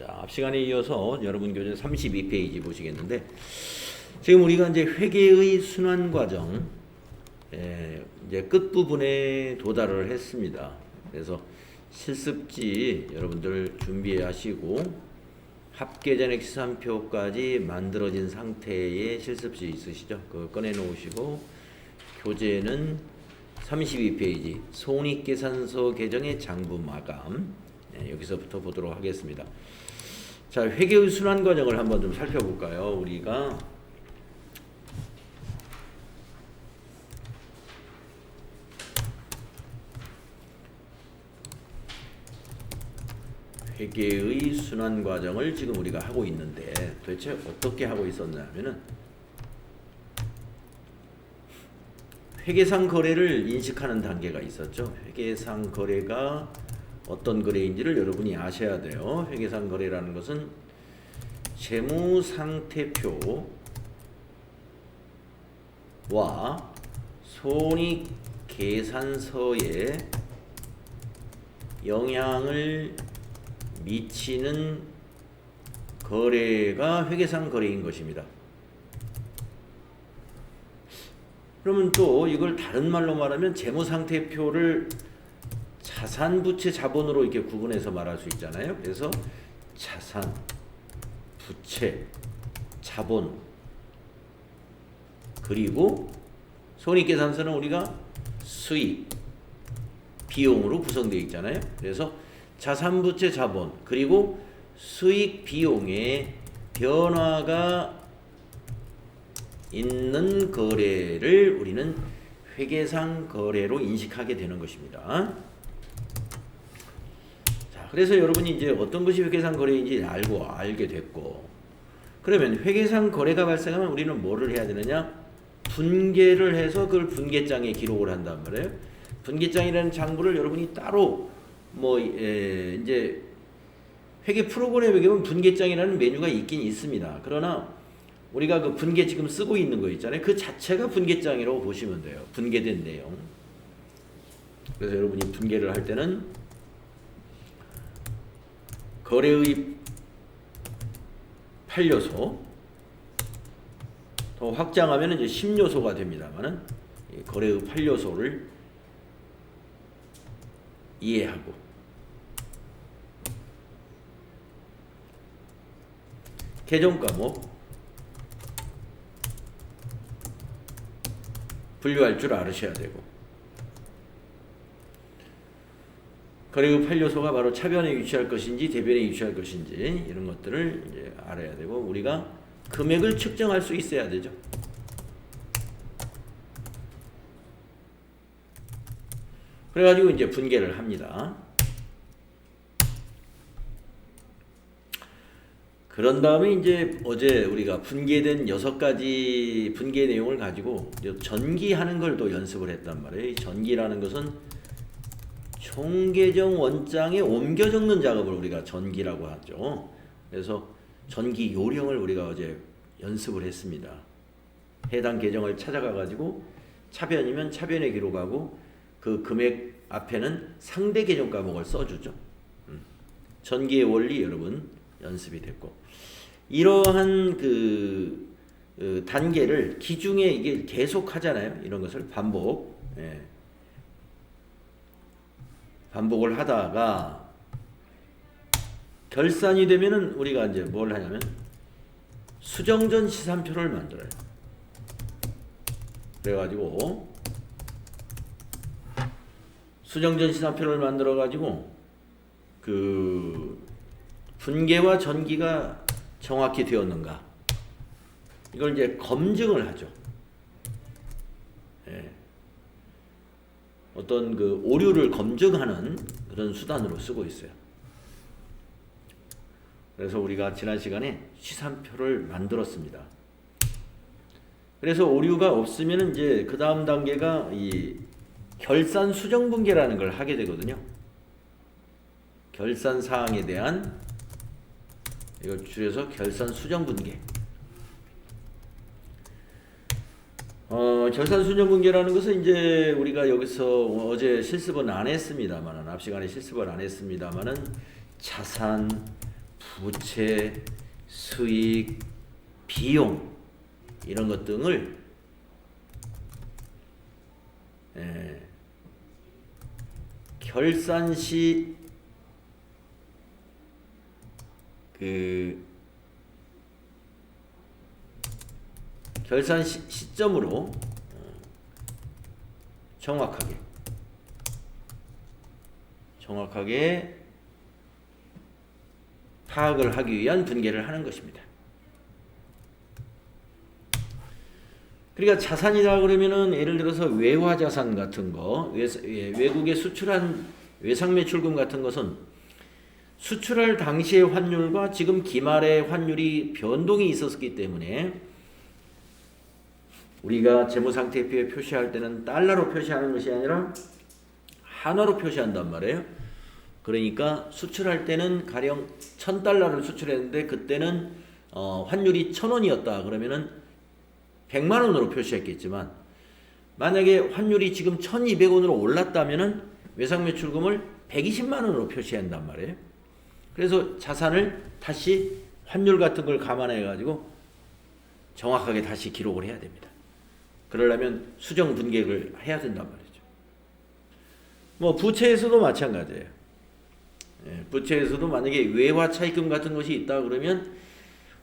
자, 앞 시간에 이어서 여러분 교재 32페이지 보시겠는데, 지금 우리가 이제 회계의 순환 과정 이제 끝 부분에 도달을 했습니다. 그래서 실습지 여러분들 준비하시고 합계전액 시산표까지 만들어진 상태의 실습지 있으시죠? 그거 꺼내 놓으시고 교재는 32페이지 손익계산서 개정의 장부 마감, 여기서부터 보도록 하겠습니다. 자, 회계의 순환 과정을 한번 좀 살펴볼까요? 우리가 회계의 순환 과정을 지금 우리가 하고 있는데, 도대체 어떻게 하고 있었냐면은 회계상 거래를 인식하는 단계가 있었죠. 회계상 거래가 어떤 거래인지를 여러분이 아셔야 돼요. 회계상 거래라는 것은 재무상태표와 손익계산서에 영향을 미치는 거래가 회계상 거래인 것입니다. 그러면 또 이걸 다른 말로 말하면 재무상태표를 자산, 부채, 자본으로 이렇게 구분해서 말할 수 있잖아요. 그래서 자산, 부채, 자본, 그리고 손익계산서는 우리가 수익, 비용으로 구성되어 있잖아요. 그래서 자산, 부채, 자본, 그리고 수익, 비용의 변화가 있는 거래를 우리는 회계상 거래로 인식하게 되는 것입니다. 자, 그래서 여러분이 이제 어떤 것이 회계상 거래인지 알게 됐고, 그러면 회계상 거래가 발생하면 우리는 뭐를 해야 되느냐? 분계를 해서 그걸 분계장에 기록을 한단 말이에요. 분계장이라는 장부를 여러분이 따로 이제 회계 프로그램에 보면 분계장이라는 메뉴가 있긴 있습니다. 그러나 우리가 그 분계 지금 쓰고 있는 거 있잖아요. 그 자체가 분계장이라고 보시면 돼요. 분계된 내용. 그래서 여러분이 분계를 할 때는 거래의 8요소, 더 확장하면 이제 10요소가 됩니다만은 거래의 8요소를 이해하고, 개정 과목 분류할 줄 알으셔야 되고, 거래의 8요소가 바로 차변에 위치할 것인지 대변에 위치할 것인지 이런 것들을 이제 알아야 되고, 우리가 금액을 측정할 수 있어야 되죠. 그래가지고 이제 분계를 합니다. 그런 다음에 이제 어제 우리가 분계된 6가지 분계 내용을 가지고 전기하는 걸 또 연습을 했단 말이에요. 이 전기라는 것은 총계정 원장에 옮겨 적는 작업을 우리가 전기라고 하죠. 그래서 전기 요령을 우리가 어제 연습을 했습니다. 해당 계정을 찾아가 가지고 차변이면 차변에 기록하고 그 금액 앞에는 상대 계정 과목을 써주죠. 전기의 원리 여러분 연습이 됐고, 이러한 그 단계를 기중에 이게 계속 하잖아요. 이런 것을 반복을 하다가 결산이 되면은 우리가 이제 뭘 하냐면 수정전 시산표를 만들어요. 그래가지고 수정전 시산표를 만들어 가지고 그 분계와 전기가 정확히 되었는가, 이걸 이제 검증을 하죠. 어떤 그 오류를 검증하는 그런 수단으로 쓰고 있어요. 그래서 우리가 지난 시간에 시산표를 만들었습니다. 그래서 오류가 없으면 이제 그 다음 단계가 이 결산 수정 분계라는 걸 하게 되거든요. 결산 사항에 대한, 이걸 줄여서 결산 수정 분계. 결산 수정 분계라는 것은 이제 우리가 여기서 어제 실습은 안 했습니다만은, 앞 시간에 실습을 안 했습니다만은 자산, 부채, 수익, 비용 이런 것 등을 결산 시 결산 시점으로 정확하게 파악을 하기 위한 분계를 하는 것입니다. 그러니까 자산이라 그러면은 예를 들어서 외화자산 같은 거, 외국에 수출한 외상매출금 같은 것은 수출할 당시의 환율과 지금 기말의 환율이 변동이 있었기 때문에 우리가 재무상태표에 표시할 때는 달러로 표시하는 것이 아니라 한화로 표시한단 말이에요. 그러니까 수출할 때는 가령 1000달러를 수출했는데 그때는 환율이 1000원이었다 그러면은 100만 원으로 표시했겠지만 만약에 환율이 지금 1200원으로 올랐다면은 외상매출금을 120만 원으로 표시해야 한단 말이에요. 그래서 자산을 다시 환율 같은 걸 감안해 가지고 정확하게 다시 기록을 해야 됩니다. 그러려면 수정 분계를 해야 된단 말이죠. 뭐 부채에서도 마찬가지예요. 부채에서도 만약에 외화 차입금 같은 것이 있다 그러면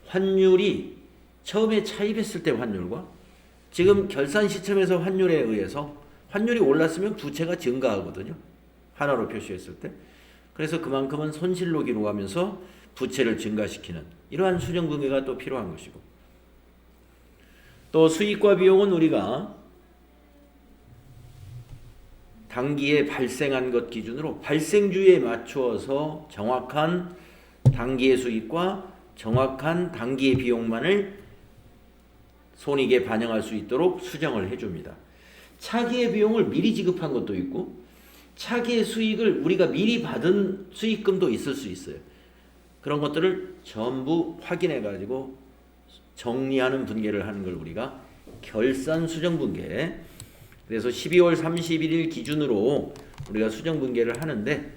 환율이 처음에 차입했을 때 환율과 지금 결산 시점에서 환율에 의해서 환율이 올랐으면 부채가 증가하거든요. 하나로 표시했을 때. 그래서 그만큼은 손실로 기록하면서 부채를 증가시키는 이러한 수정 분계가 또 필요한 것이고, 또 수익과 비용은 우리가 당기에 발생한 것 기준으로 발생주에 맞추어서 정확한 당기의 수익과 정확한 당기의 비용만을 손익에 반영할 수 있도록 수정을 해줍니다. 차기의 비용을 미리 지급한 것도 있고 차기의 수익을 우리가 미리 받은 수익금도 있을 수 있어요. 그런 것들을 전부 확인해 가지고 정리하는 분계를 하는 걸 우리가 결산 수정 분계, 그래서 12월 31일 기준으로 우리가 수정 분계를 하는데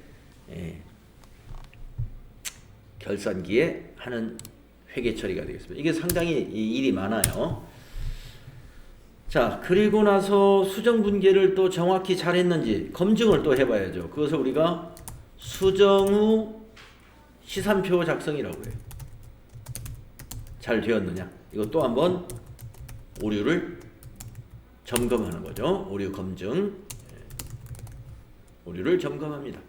결산기에 하는 회계 처리가 되겠습니다. 이게 상당히 일이 많아요. 자, 그리고 나서 수정 분계를 또 정확히 잘했는지 검증을 또 해봐야죠. 그것을 우리가 수정 후 시산표 작성이라고 해요. 잘 되었느냐? 이거 또 한번 오류를 점검하는 거죠. 오류 검증. 오류를 점검합니다.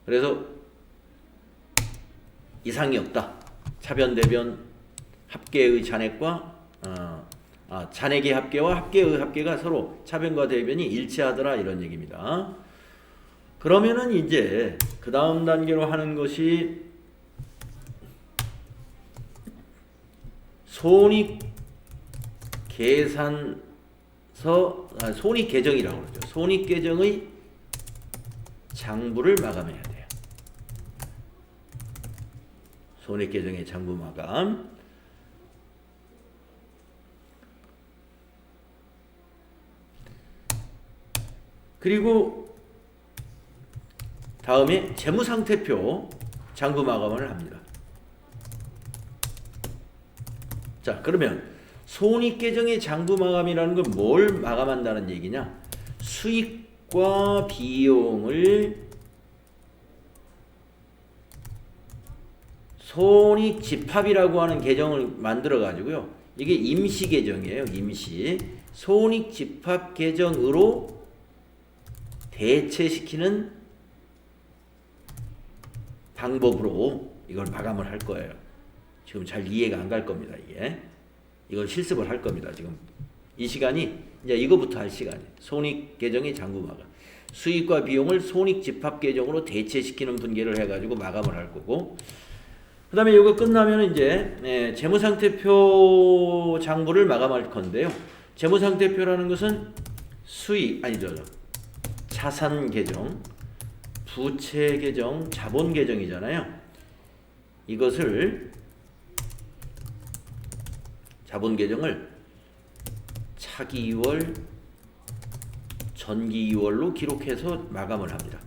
그래서 이상이 없다. 차변, 대변, 합계의 잔액과 잔액의 합계와 합계의 합계가 서로 차변과 대변이 일치하더라 이런 얘기입니다. 그러면은 이제 그 다음 단계로 하는 것이 손익 계산서, 손익 계정이라고 그러죠. 손익 계정의 장부를 마감해야 돼요. 손익 계정의 장부 마감. 그리고 다음에 재무상태표 장부 마감을 합니다. 자, 그러면 손익계정의 장부 마감이라는 건 뭘 마감한다는 얘기냐? 수익과 비용을 손익집합이라고 하는 계정을 만들어 가지고요. 이게 임시 계정이에요. 임시. 손익집합 계정으로 대체시키는 방법으로 이걸 마감을 할 거예요. 지금 잘 이해가 안 갈 겁니다. 이걸 실습을 할 겁니다. 지금 이 시간이 이제 이거부터 할 시간이에요. 손익 계정의 장부 마감. 수익과 비용을 손익 집합 계정으로 대체시키는 분계를 해가지고 마감을 할 거고, 그 다음에 이거 끝나면 이제 재무상태표 장부를 마감할 건데요. 재무상태표라는 것은 자산 계정, 부채 계정, 자본 계정이잖아요. 이것을 자본 계정을 차기이월, 전기이월로 기록해서 마감을 합니다.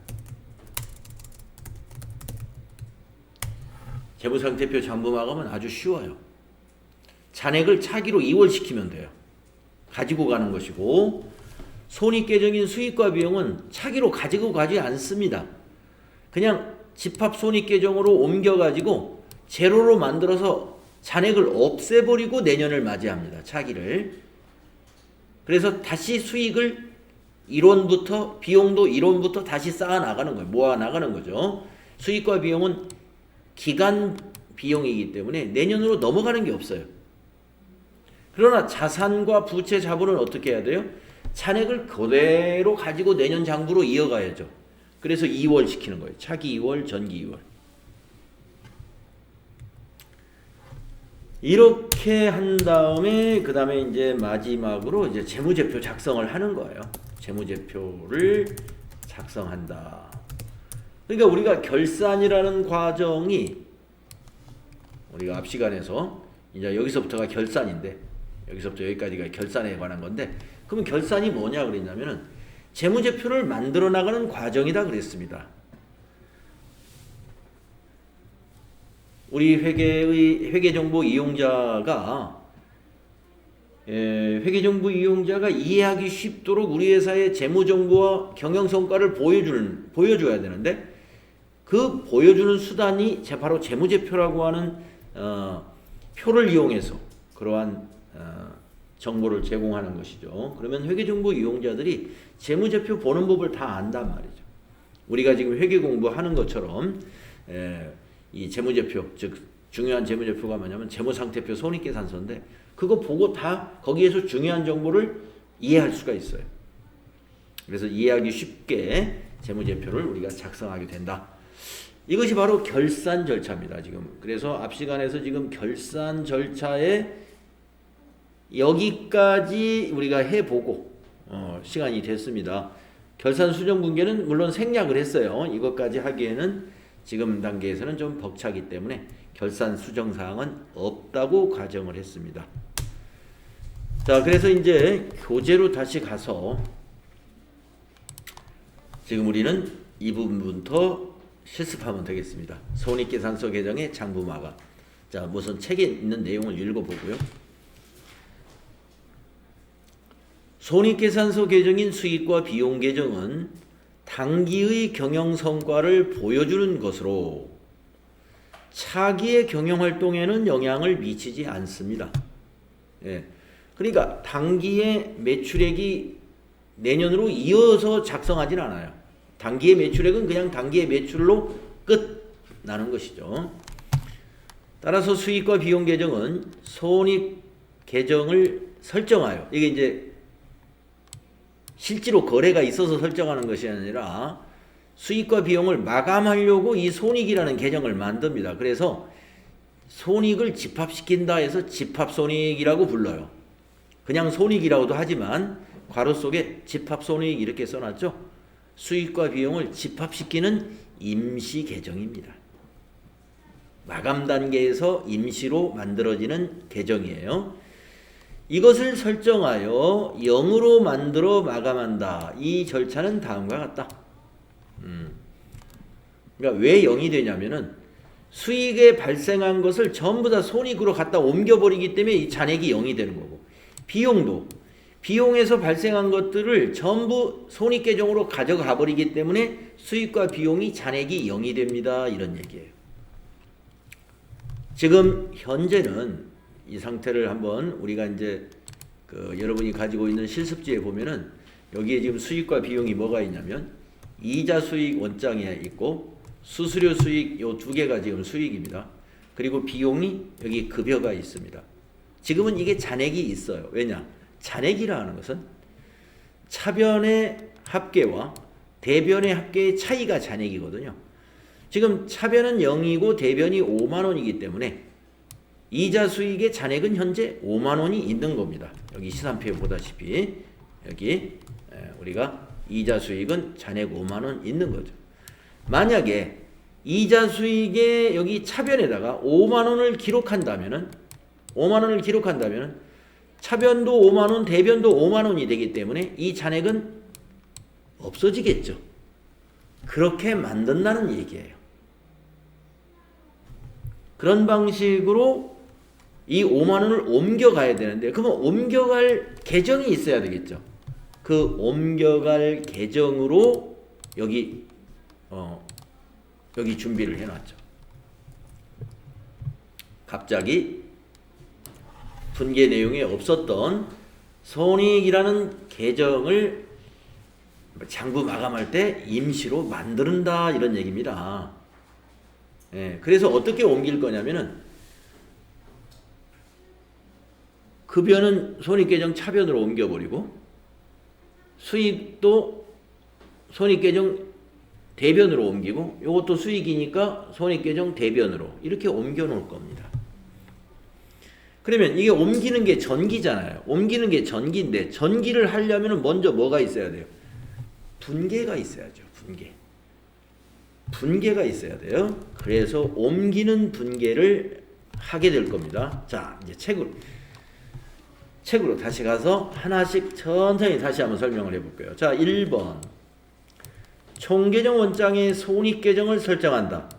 재무상태표 장부 마감은 아주 쉬워요. 잔액을 차기로 이월시키면 돼요. 가지고 가는 것이고, 손익계정인 수익과 비용은 차기로 가지고 가지 않습니다. 그냥 집합 손익계정으로 옮겨가지고 제로로 만들어서 잔액을 없애버리고 내년을 맞이합니다. 차기를. 그래서 다시 수익을 1원부터 비용도 1원부터 다시 쌓아 나가는 거예요. 모아 나가는 거죠. 수익과 비용은 기간 비용이기 때문에 내년으로 넘어가는 게 없어요. 그러나 자산과 부채 자본은 어떻게 해야 돼요? 잔액을 그대로 가지고 내년 장부로 이어가야죠. 그래서 2월 시키는 거예요. 차기 2월, 전기 2월. 이렇게 한 다음에 그 다음에 이제 마지막으로 이제 재무제표 작성을 하는 거예요. 재무제표를 작성한다. 그러니까 우리가 결산이라는 과정이 우리가 앞 시간에서 이제 여기서부터가 결산인데 여기서부터 여기까지가 결산에 관한 건데 그러면 결산이 뭐냐 그랬냐면은 재무제표를 만들어 나가는 과정이다 그랬습니다. 우리 회계정보 이용자가 회계정보 이용자가 이해하기 쉽도록 우리 회사의 재무정보와 경영성과를 보여줘야 되는데 그 보여주는 수단이 바로 재무제표라고 하는 표를 이용해서 그러한 정보를 제공하는 것이죠. 그러면 회계정보 이용자들이 재무제표 보는 법을 다 안단 말이죠. 우리가 지금 회계 공부하는 것처럼 이 재무제표, 즉 중요한 재무제표가 뭐냐면 재무상태표, 손익계산서인데 그거 보고 다 거기에서 중요한 정보를 이해할 수가 있어요. 그래서 이해하기 쉽게 재무제표를 우리가 작성하게 된다. 이것이 바로 결산 절차입니다. 지금 그래서 앞 시간에서 지금 결산 절차에 여기까지 우리가 해보고 시간이 됐습니다. 결산 수정 분계는 물론 생략을 했어요. 이것까지 하기에는 지금 단계에서는 좀 벅차기 때문에 결산 수정 사항은 없다고 가정을 했습니다. 자, 그래서 이제 교재로 다시 가서 지금 우리는 이 부분부터 실습하면 되겠습니다. 손익계산서 개정의 장부 마감. 자, 우선 책에 있는 내용을 읽어보고요. 손익계산서 개정인 수익과 비용 개정은 당기의 경영성과를 보여주는 것으로 차기의 경영활동에는 영향을 미치지 않습니다. 예. 그러니까 당기의 매출액이 내년으로 이어서 작성하진 않아요. 당기의 매출액은 그냥 당기의 매출로 끝 나는 것이죠. 따라서 수익과 비용 계정은 손익 계정을 설정하여 이게 이제 실제로 거래가 있어서 설정하는 것이 아니라 수익과 비용을 마감하려고 이 손익이라는 계정을 만듭니다. 그래서 손익을 집합시킨다 해서 집합손익이라고 불러요. 그냥 손익이라고도 하지만 괄호 속에 집합손익 이렇게 써놨죠. 수익과 비용을 집합시키는 임시 계정입니다. 마감 단계에서 임시로 만들어지는 계정이에요. 이것을 설정하여 0으로 만들어 마감한다. 이 절차는 다음과 같다. 그러니까 왜 0이 되냐면은 수익에 발생한 것을 전부 다 손익으로 갖다 옮겨버리기 때문에 이 잔액이 0이 되는 거고, 비용도 비용에서 발생한 것들을 전부 손익계정으로 가져가 버리기 때문에 수익과 비용이 잔액이 0이 됩니다. 이런 얘기예요. 지금 현재는 이 상태를 한번 우리가 이제 여러분이 가지고 있는 실습지에 보면은 여기에 지금 수익과 비용이 뭐가 있냐면 이자 수익 원장에 있고 수수료 수익 요 두 개가 지금 수익입니다. 그리고 비용이 여기 급여가 있습니다. 지금은 이게 잔액이 있어요. 왜냐? 잔액이라 하는 것은 차변의 합계와 대변의 합계의 차이가 잔액이거든요. 지금 차변은 0이고 대변이 5만 원이기 때문에 이자 수익의 잔액은 현재 5만 원이 있는 겁니다. 여기 시산표에 보다시피 여기 우리가 이자 수익은 잔액 5만 원 있는 거죠. 만약에 이자 수익의 여기 차변에다가 5만 원을 기록한다면은 차변도 5만 원, 대변도 5만 원이 되기 때문에 이 잔액은 없어지겠죠. 그렇게 만든다는 얘기예요. 그런 방식으로 이 5만 원을 옮겨가야 되는데 그러면 옮겨갈 계정이 있어야 되겠죠. 그 옮겨갈 계정으로 여기 여기 준비를 해놨죠. 갑자기 분계 내용에 없었던 손익이라는 계정을 장부 마감할 때 임시로 만든다 이런 얘기입니다. 예, 그래서 어떻게 옮길 거냐면은 급여는 손익계정 차변으로 옮겨버리고 수익도 손익계정 대변으로 옮기고 이것도 수익이니까 손익계정 대변으로 이렇게 옮겨 놓을 겁니다. 그러면 이게 옮기는 게 전기잖아요. 옮기는 게 전기인데 전기를 하려면 먼저 뭐가 있어야 돼요? 분계가 있어야죠. 분계가 있어야 돼요. 그래서 옮기는 분계를 하게 될 겁니다. 자, 이제 책으로 다시 가서 하나씩 천천히 다시 한번 설명을 해볼게요. 자, 1번 총계정 원장에 손익계정을 설정한다.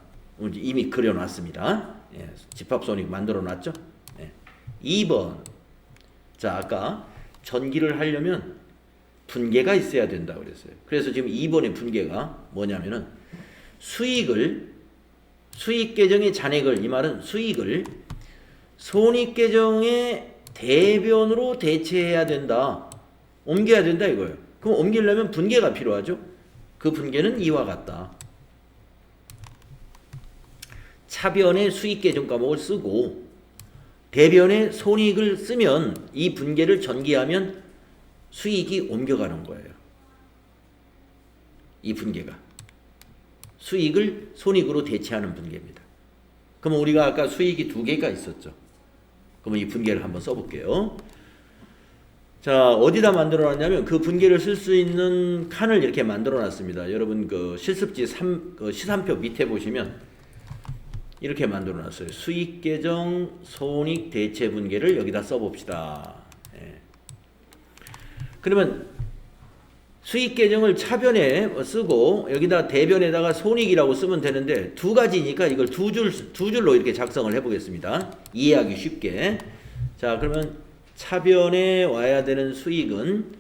이미 그려놨습니다. 예, 집합손익 만들어놨죠. 예. 2번 자, 아까 전기를 하려면 분계가 있어야 된다고 그랬어요. 그래서 지금 2번의 분계가 뭐냐면은 수익계정의 잔액을, 이 말은 수익을 손익계정의 대변으로 대체해야 된다. 옮겨야 된다 이거예요. 그럼 옮기려면 분계가 필요하죠. 그 분계는 이와 같다. 차변에 수익계정 과목을 쓰고 대변에 손익을 쓰면 이 분계를 전개하면 수익이 옮겨가는 거예요. 이 분계가. 수익을 손익으로 대체하는 분계입니다. 그럼 우리가 아까 수익이 2개가 있었죠. 그러면 이 분계를 한번 써볼게요. 자, 어디다 만들어 놨냐면 그 분계를 쓸 수 있는 칸을 이렇게 만들어 놨습니다. 여러분 그 실습지 시산표 밑에 보시면 이렇게 만들어 놨어요. 수익 계정 손익 대체 분계를 여기다 써봅시다. 예. 그러면 수익 계정을 차변에 쓰고 여기다 대변에다가 손익이라고 쓰면 되는데 두 가지니까 이걸 두 줄로 이렇게 작성을 해보겠습니다. 이해하기 쉽게. 자, 그러면 차변에 와야 되는 수익은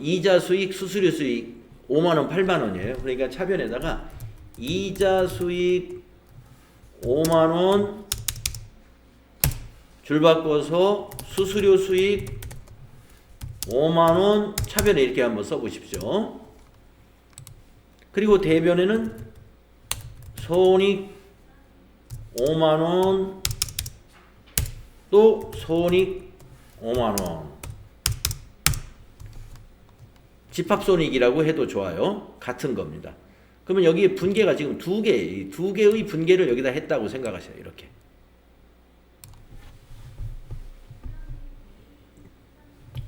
이자 수익, 수수료 수익 5만원, 8만원이에요. 그러니까 차변에다가 이자 수익 5만원 줄 바꿔서 수수료 수익 5만원 차변에 이렇게 한번 써보십시오. 그리고 대변에는 손익 5만원 또 손익 5만원 집합손익이라고 해도 좋아요. 같은 겁니다. 그러면 여기에 분계가 지금 두 개의 분계를 여기다 했다고 생각하셔요. 이렇게.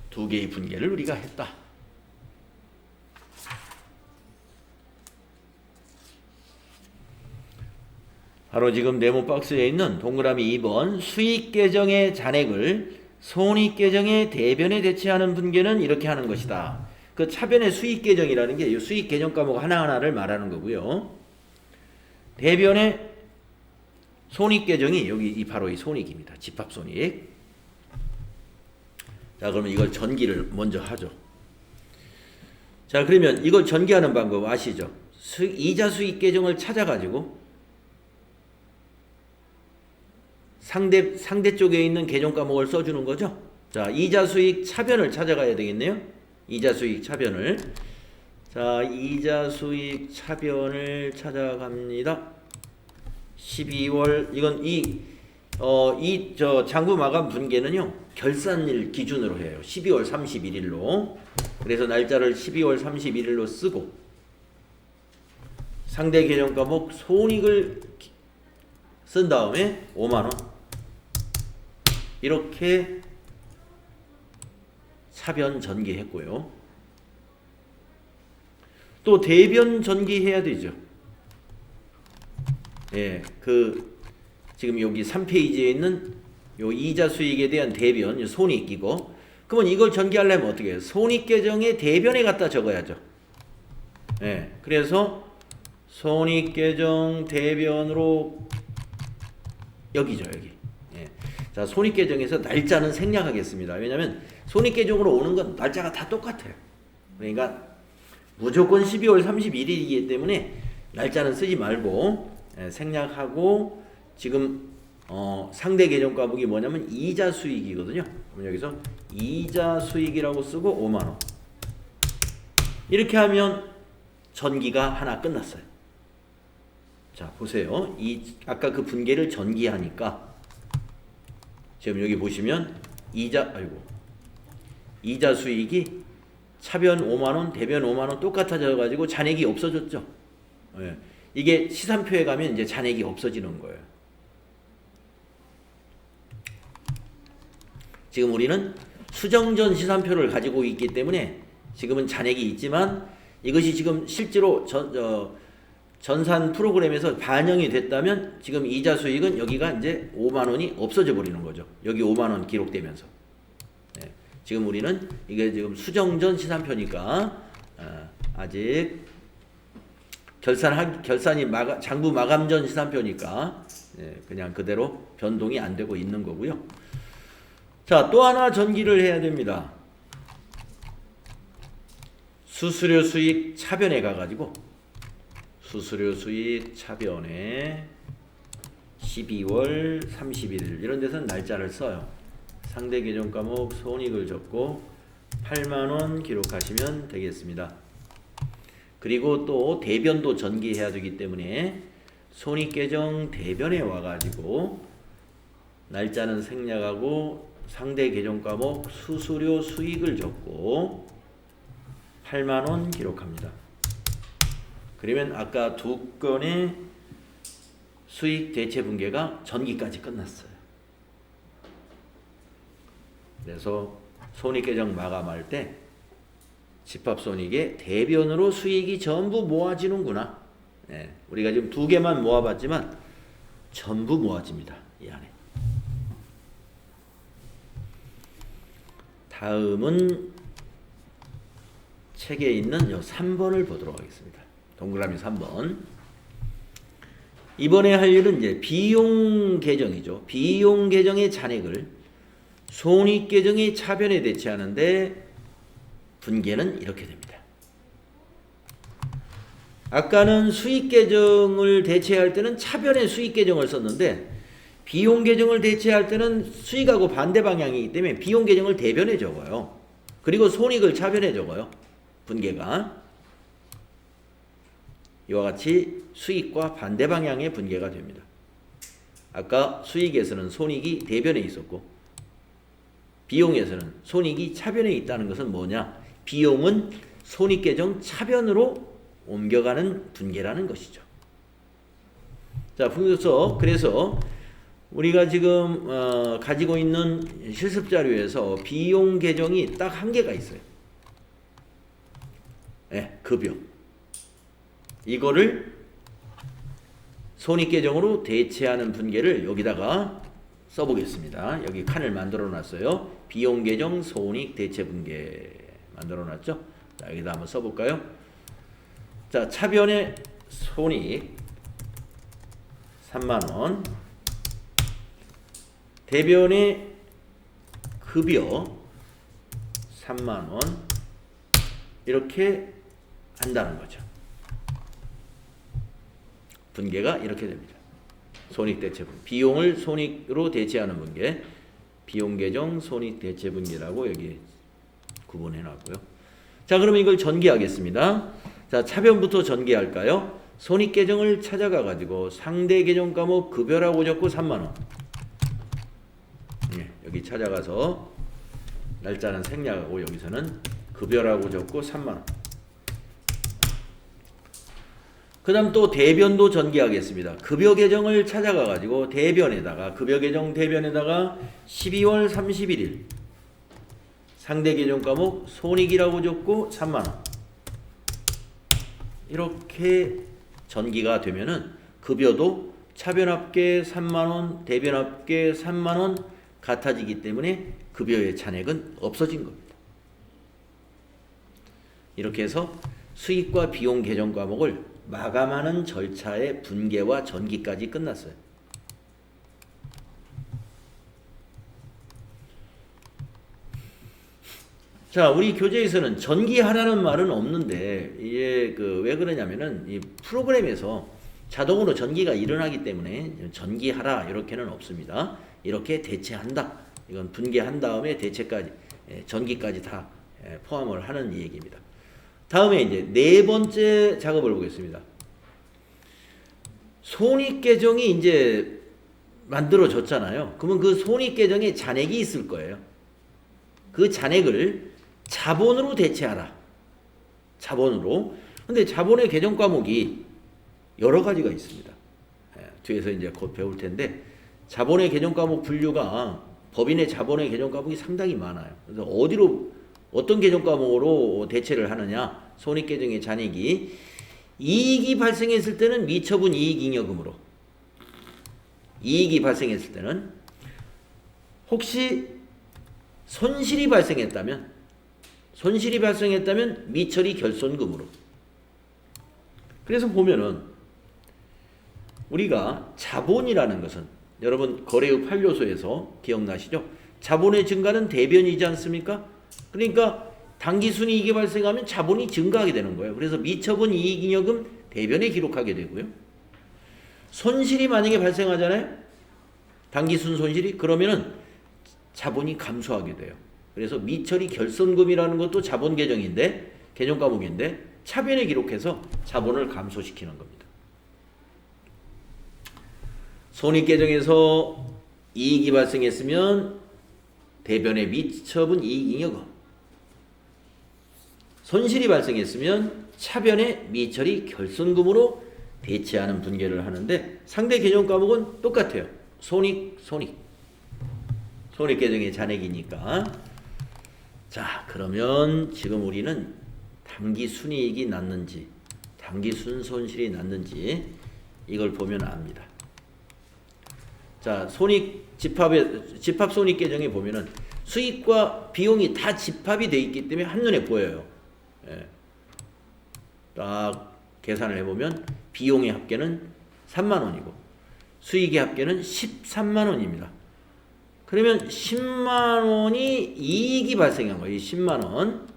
두 개의 분계를 우리가 했다. 바로 지금 네모 박스에 있는 동그라미 2번 수익계정의 잔액을 손익계정의 대변에 대체하는 분계는 이렇게 하는 것이다. 그 차변의 수익계정이라는 게 이 수익계정 과목 하나하나를 말하는 거고요. 대변의 손익계정이 여기 바로 이 손익입니다. 집합손익. 자, 그러면 이걸 전기를 먼저 하죠. 자, 그러면 이걸 전개하는 방법 아시죠? 이자 수익 계정을 찾아가지고 상대 쪽에 있는 계정 과목을 써주는 거죠. 자, 이자 수익 차변을 찾아가야 되겠네요. 이자 수익 차변을. 자, 이자 수익 차변을 찾아갑니다. 12월 이건 장부 마감 분계는요 결산일 기준으로 해요. 12월 31일로. 그래서 날짜를 12월 31일로 쓰고 상대 계정 과목 손익을 쓴 다음에 5만원 이렇게 차변 전개했고요. 또 대변 전개해야 되죠. 예, 지금 여기 3페이지에 있는 요 이자 수익에 대한 대변, 손익이고, 그러면 이걸 전개하려면 어떻게 해요? 손익 계정의 대변에 갖다 적어야죠. 예, 그래서 손익 계정 대변으로 여기죠, 여기. 예. 자, 손익계정에서 날짜는 생략하겠습니다. 왜냐하면 손익계정으로 오는 건 날짜가 다 똑같아요. 그러니까 무조건 12월 31일이기 때문에 날짜는 쓰지 말고 생략하고 지금 상대 계정 과목이 뭐냐면 이자 수익이거든요. 그럼 여기서 이자 수익이라고 쓰고 5만 원. 이렇게 하면 전기가 하나 끝났어요. 자, 보세요. 아까 그 분계를 전기하니까 지금 여기 보시면 이자 수익이 차변 5만 원, 대변 5만 원 똑같아져 가지고 잔액이 없어졌죠. 예. 이게 시산표에 가면 이제 잔액이 없어지는 거예요. 지금 우리는 수정전 시산표를 가지고 있기 때문에 지금은 잔액이 있지만 이것이 지금 실제로 전산 프로그램에서 반영이 됐다면 지금 이자 수익은 여기가 이제 5만 원이 없어져 버리는 거죠. 여기 5만 원 기록되면서. 네. 지금 우리는 이게 지금 수정전 시산표니까 아직 결산이 장부 마감전 시산표니까 그냥 그대로 변동이 안 되고 있는 거고요. 자, 또 하나 전기를 해야 됩니다. 수수료 수익 차변에 가가지고 수수료 수익 차변에 12월 31일 이런 데서는 날짜를 써요. 상대 계정 과목 손익을 적고 8만원 기록하시면 되겠습니다. 그리고 또 대변도 전기해야 되기 때문에 손익계정 대변에 와가지고 날짜는 생략하고 상대 계정 과목 수수료 수익을 적고 8만원 기록합니다. 그러면 아까 두 건의 수익 대체 분계가 전기까지 끝났어요. 그래서 손익계정 마감할 때 집합손익의 대변으로 수익이 전부 모아지는구나. 네, 우리가 지금 두 개만 모아봤지만 전부 모아집니다. 이 안에. 다음은 책에 있는 요 3번을 보도록 하겠습니다. 동그라미 3번. 이번에 할 일은 이제 비용 계정이죠. 비용 계정의 잔액을 손익 계정의 차변에 대체하는데 분계는 이렇게 됩니다. 아까는 수익 계정을 대체할 때는 차변에 수익 계정을 썼는데 비용 계정을 대체할 때는 수익하고 반대 방향이기 때문에 비용 계정을 대변에 적어요. 그리고 손익을 차변에 적어요. 분계가 이와 같이 수익과 반대 방향의 분계가 됩니다. 아까 수익에서는 손익이 대변에 있었고 비용에서는 손익이 차변에 있다는 것은 뭐냐? 비용은 손익 계정 차변으로 옮겨가는 분계라는 것이죠. 자, 그래서 우리가 지금 가지고 있는 실습 자료에서 비용 계정이 딱 한 개가 있어요. 네, 급여. 이거를 손익 계정으로 대체하는 분계를 여기다가 써보겠습니다. 여기 칸을 만들어 놨어요. 비용 계정 손익 대체 분계 만들어 놨죠. 자, 여기다 한번 써볼까요? 자, 차변의 손익 3만원, 대변의 급여 3만원, 이렇게 한다는 거죠. 분계가 이렇게 됩니다. 손익 대체 분계. 비용을 손익으로 대체하는 분계. 비용 계정 손익 대체 분계라고 여기 구분해 놨고요. 자, 그러면 이걸 전개하겠습니다. 자, 차변부터 전개할까요? 손익 계정을 찾아가 가지고 상대 계정 과목 급여라고 적고 3만 원. 네, 여기 찾아가서 날짜는 생략하고 여기서는 급여라고 적고 3만 원. 그 다음 또 대변도 전개하겠습니다. 급여 계정을 찾아가 가지고 대변에다가 급여 계정 대변에다가 12월 31일 상대 계정 과목 손익이라고 적고 3만원. 이렇게 전기가 되면은 급여도 차변합계 3만원, 대변합계 3만원 같아지기 때문에 급여의 잔액은 없어진 겁니다. 이렇게 해서 수익과 비용 계정 과목을 마감하는 절차의 분계와 전기까지 끝났어요. 자, 우리 교재에서는 전기하라는 말은 없는데 이게 왜 그러냐면은 이 프로그램에서 자동으로 전기가 일어나기 때문에 전기하라 이렇게는 없습니다. 이렇게 대체한다. 이건 분계한 다음에 대체까지 전기까지 다 포함을 하는 얘기입니다. 다음에 이제 네 번째 작업을 보겠습니다. 손익계정이 이제 만들어졌잖아요. 그러면 그 손익계정에 잔액이 있을 거예요. 그 잔액을 자본으로 대체하라. 자본으로. 근데 자본의 계정 과목이 여러 가지가 있습니다. 뒤에서 이제 곧 배울 텐데 자본의 계정 과목 분류가 법인의 자본의 계정 과목이 상당히 많아요. 그래서 어떤 계정 과목으로 대체를 하느냐? 손익계정의 잔액이 이익이 발생했을 때는 미처분 이익잉여금으로. 이익이 발생했을 때는 혹시 손실이 발생했다면 미처리 결손금으로. 그래서 보면은 우리가 자본이라는 것은 여러분 거래의 8요소에서 기억나시죠? 자본의 증가는 대변이지 않습니까? 그러니까 당기순이익이 발생하면 자본이 증가하게 되는 거예요. 그래서 미처분 이익잉여금 대변에 기록하게 되고요. 손실이 만약에 발생하잖아요. 당기순 손실이 그러면은 자본이 감소하게 돼요. 그래서 미처리 결손금이라는 것도 자본 계정인데 계정 과목인데 차변에 기록해서 자본을 감소시키는 겁니다. 손익계정에서 이익이 발생했으면 대변에 미처분 이익잉여금, 손실이 발생했으면 차변에 미처리 결손금으로 대체하는 분계를 하는데 상대 계정 과목은 똑같아요. 손익계정의 잔액이니까. 자, 그러면 지금 우리는 당기순이익이 났는지 당기순손실이 났는지 이걸 보면 압니다. 자, 집합 손익계정에 보면은 수익과 비용이 다 집합이 되어 있기 때문에 한눈에 보여요. 딱 계산을 해보면 비용의 합계는 3만 원이고 수익의 합계는 13만 원입니다. 그러면 10만 원이 이익이 발생한 거예요. 이 10만 원.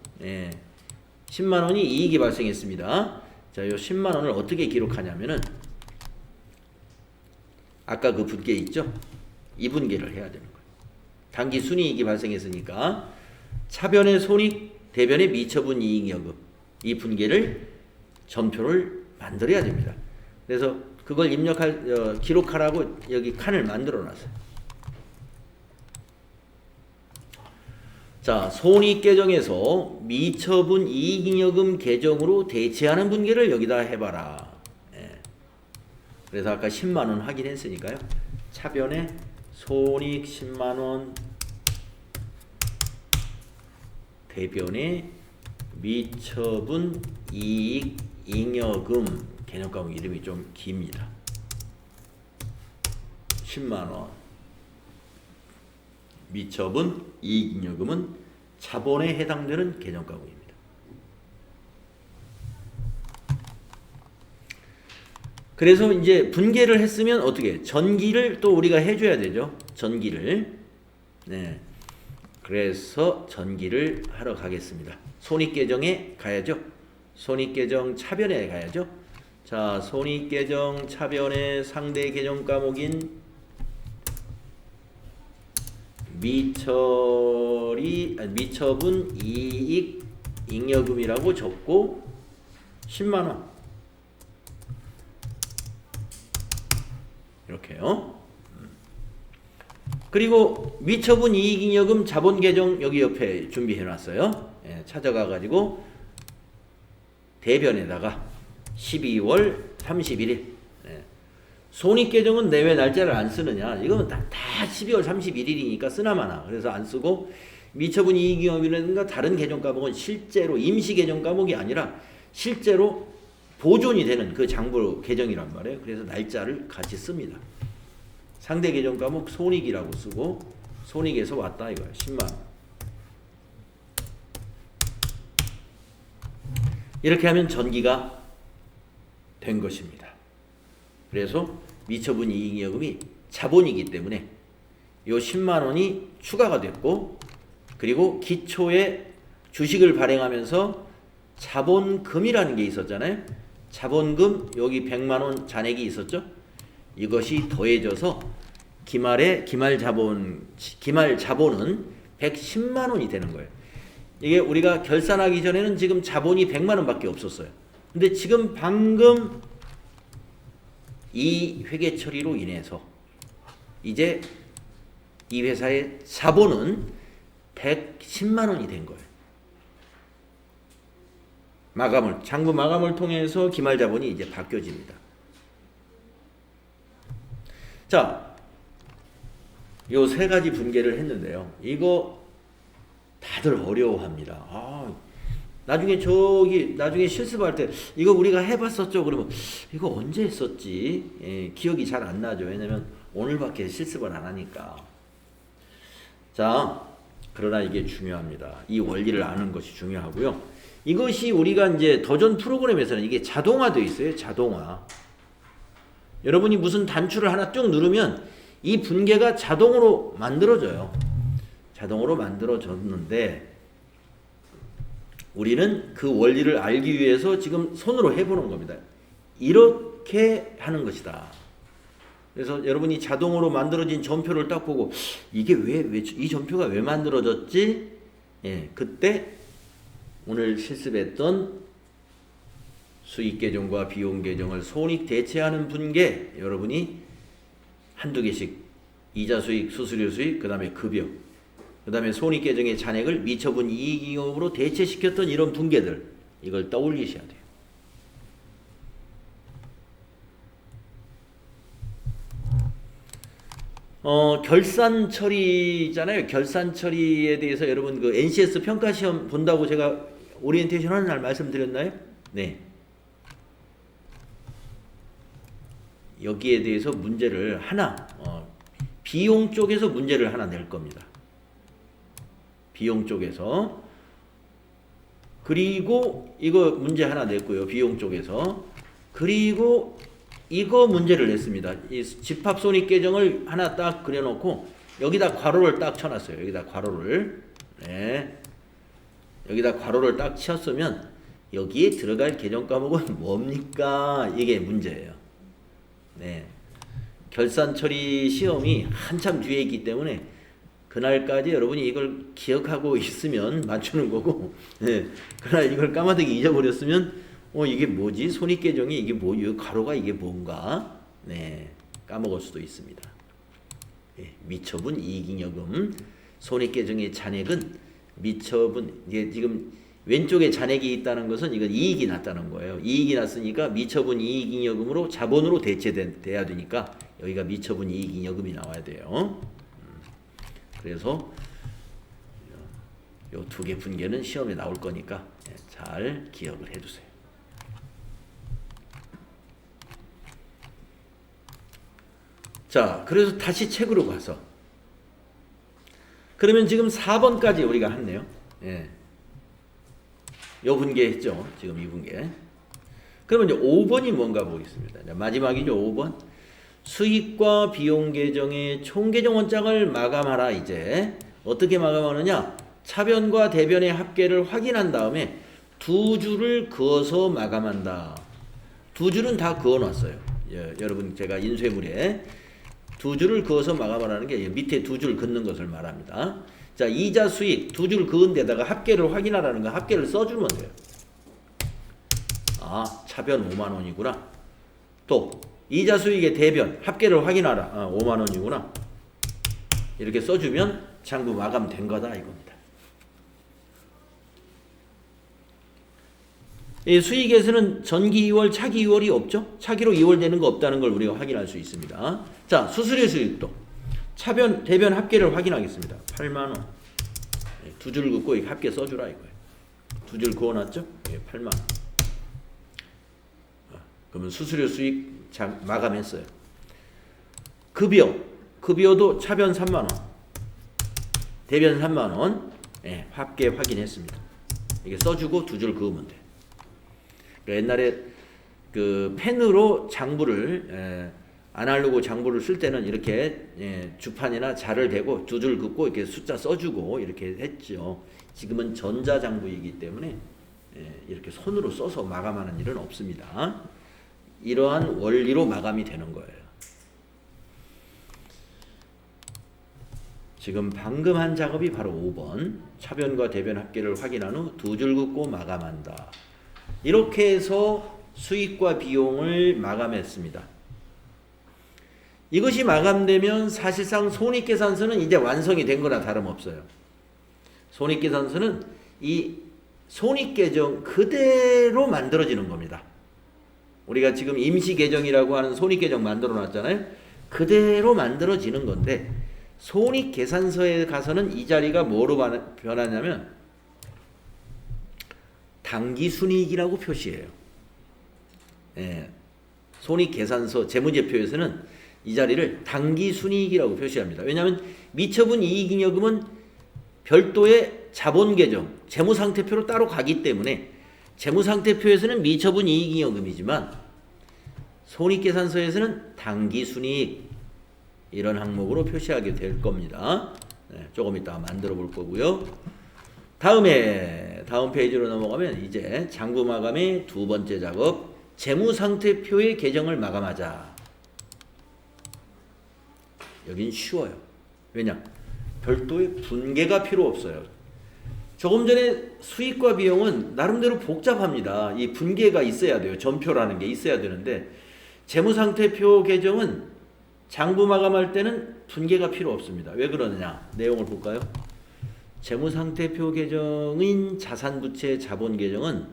10만 원이 이익이 발생했습니다. 자, 이 10만 원을 어떻게 기록하냐면은 아까 그 분계 있죠? 이 분계를 해야 되는 거예요. 당기 순이익이 발생했으니까 차변의 손익, 대변의 미처분 이익여금 이 분계를 점표를 만들어야 됩니다. 그래서 그걸 기록하라고 여기 칸을 만들어 놨어요. 자, 손익계정에서 미처분 이익잉여금 계정으로 대체하는 분계를 여기다 해봐라. 그래서 아까 10만원 확인했으니까요. 차변에 손익 10만원, 대변에 미처분 이익잉여금 개념 과목 이름이 좀 깁니다. 10만원 미처분 이익잉여금은 자본에 해당되는 개념 과목입니다. 그래서 이제 분계를 했으면 어떻게 전기를 또 우리가 해줘야 되죠. 전기를. 그래서 전기를 하러 가겠습니다. 손익계정에 가야죠. 손익계정 차변에 가야죠. 자, 손익계정 차변의 상대 계정 과목인 미처분 이익 잉여금이라고 적고 10만원 이렇게요. 그리고 미처분 이익잉여금 자본계정 여기 옆에 준비해 놨어요. 찾아가 가지고 대변에다가 12월 31일 손익계정은 내외 날짜를 안 쓰느냐. 이거는 다 12월 31일이니까 쓰나마나. 그래서 안 쓰고 미처분 이익잉여금이라든가 다른 계정 과목은 실제로 임시 계정 과목이 아니라 실제로 보존이 되는 그 장부 계정이란 말이에요. 그래서 날짜를 같이 씁니다. 상대 계정 과목 손익이라고 쓰고 손익에서 왔다 이거예요. 10만. 이렇게 하면 전기가 된 것입니다. 그래서 미처분 이익잉여금이 자본이기 때문에 요 10만 원이 추가가 됐고 그리고 기초에 주식을 발행하면서 자본금이라는 게 있었잖아요. 자본금 여기 100만 원 잔액이 있었죠. 이것이 더해져서 기말 자본은 110만 원이 되는 거예요. 이게 우리가 결산하기 전에는 지금 자본이 100만 원밖에 없었어요. 근데 지금 방금 이 회계 처리로 인해서 이제 이 회사의 자본은 110만 원이 된 거예요. 장부 마감을 통해서 기말 자본이 이제 바뀌어집니다. 자, 요 세 가지 분계를 했는데요. 이거 다들 어려워합니다. 나중에 실습할 때 이거 우리가 해봤었죠? 그러면 이거 언제 했었지? 예, 기억이 잘 안 나죠. 왜냐면 오늘밖에 실습을 안 하니까. 자, 그러나 이게 중요합니다. 이 원리를 아는 것이 중요하고요. 이것이 우리가 이제 도전 프로그램에서는 이게 자동화되어 있어요. 자동화. 여러분이 무슨 단추를 하나 쭉 누르면 이 분계가 자동으로 만들어져요. 자동으로 만들어졌는데 우리는 그 원리를 알기 위해서 지금 손으로 해보는 겁니다. 이렇게 하는 것이다. 그래서 여러분이 자동으로 만들어진 전표를 딱 보고 이게 이 전표가 왜 만들어졌지? 예, 그때 오늘 실습했던 수익 계정과 비용 계정을 손익 대체하는 분계 여러분이 한두 개씩 이자 수익, 수수료 수익, 그 다음에 급여, 그 다음에 손익 계정의 잔액을 미처분 이익잉여금으로 대체시켰던 이런 분계들 이걸 떠올리셔야 돼요. 결산 처리잖아요. 결산 처리에 대해서 여러분 그 NCS 평가 시험 본다고 제가 오리엔테이션 하는 날 말씀드렸나요? 네. 여기에 대해서 문제를 하나 비용 쪽에서 문제를 하나 낼 겁니다. 비용 쪽에서. 그리고 이거 문제 하나 냈고요. 비용 쪽에서. 그리고 이거 문제를 냈습니다. 이 집합 손익 계정을 하나 딱 그려놓고 여기다 괄호를 딱 쳐놨어요. 여기다 괄호를. 네. 여기다 괄호를 딱 쳤으면 여기에 들어갈 계정 과목은 뭡니까? 이게 문제예요. 네. 결산 처리 시험이 한참 뒤에 있기 때문에 그날까지 여러분이 이걸 기억하고 있으면 맞추는 거고, 네. 그러나 이걸 까마득히 잊어버렸으면 이게 뭐지? 손익 계정이 이게 뭐, 이 가로가 이게 뭔가? 네. 까먹을 수도 있습니다. 네. 미처분 이익잉여금 손익 계정의 잔액은 미처분, 이게 지금 왼쪽에 잔액이 있다는 것은 이건 이익이 났다는 거예요. 이익이 났으니까 미처분 이익잉여금으로 자본으로 대체돼야 되니까 여기가 미처분 이익잉여금이 나와야 돼요. 그래서 요 두 개 분계는 시험에 나올 거니까 잘 기억을 해두세요. 자, 그래서 다시 책으로 가서 그러면 지금 4번까지 우리가 했네요. 예. 요 분계 했죠. 지금 이 분계. 그러면 이제 5번이 뭔가 보겠습니다. 마지막이죠. 5번. 수익과 비용 계정의 총 계정 원장을 마감하라. 이제 어떻게 마감하느냐? 차변과 대변의 합계를 확인한 다음에 두 줄을 그어서 마감한다. 두 줄은 다 그어놨어요. 예, 여러분 제가 인쇄물에 두 줄을 그어서 마감하라는 게 밑에 두 줄 긋는 것을 말합니다. 자, 이자 수익 두 줄 그은 데다가 합계를 확인하라는 거 합계를 써주면 돼요. 차변 5만 원이구나. 또 이자 수익의 대변 합계를 확인하라. 5만 원이구나. 이렇게 써주면 장부 마감된 거다 이겁니다. 이 수익에서는 전기 2월, 차기 2월이 없죠? 차기로 2월 되는 거 없다는 걸 우리가 확인할 수 있습니다. 자, 수수료 수익도 차변, 대변 합계를 확인하겠습니다. 8만 원. 두 줄 긋고 합계 써주라 이거예요. 두 줄 그어놨죠? 8만 원. 그러면 수수료 수익 마감했어요. 급여도 차변 3만 원, 대변 3만 원, 합계 확인했습니다. 이게 써주고 두 줄 그으면 돼. 옛날에 그 펜으로 장부를 아날로그 장부를 쓸 때는 이렇게 주판이나 자를 대고 두 줄 긋고 이렇게 숫자 써주고 이렇게 했죠. 지금은 전자장부이기 때문에 이렇게 손으로 써서 마감하는 일은 없습니다. 이러한 원리로 마감이 되는 거예요. 지금 방금 한 작업이 바로 5번 차변과 대변 합계를 확인한 후 두 줄 긋고 마감한다. 이렇게 해서 수익과 비용을 마감했습니다. 이것이 마감되면 사실상 손익계산서는 이제 완성이 된 거나 다름없어요. 손익계산서는 이 손익계정 그대로 만들어지는 겁니다. 우리가 지금 임시계정이라고 하는 손익계정 만들어 놨잖아요. 그대로 만들어지는 건데 손익계산서에 가서는 이 자리가 뭐로 변하냐면 당기순이익이라고 표시해요. 손익계산서 재무제표에서는 이 자리를 당기순이익이라고 표시합니다. 왜냐하면 미처분 이익잉여금은 별도의 자본계정, 재무상태표로 따로 가기 때문에 재무상태표에서는 미처분 이익잉여금이지만 손익계산서에서는 당기순이익 이런 항목으로 표시하게 될 겁니다. 조금 이따 만들어 볼 거고요. 다음 페이지로 넘어가면 이제 장부 마감의 두 번째 작업, 재무상태표의 계정을 마감하자. 여긴 쉬워요. 왜냐? 별도의 분계가 필요 없어요. 조금 전에 수익과 비용은 나름대로 복잡합니다. 이 분계가 있어야 돼요. 전표라는 게 있어야 되는데 재무상태표 계정은 장부 마감할 때는 분계가 필요 없습니다. 왜 그러느냐? 내용을 볼까요? 재무상태표 계정인 자산부채 자본계정은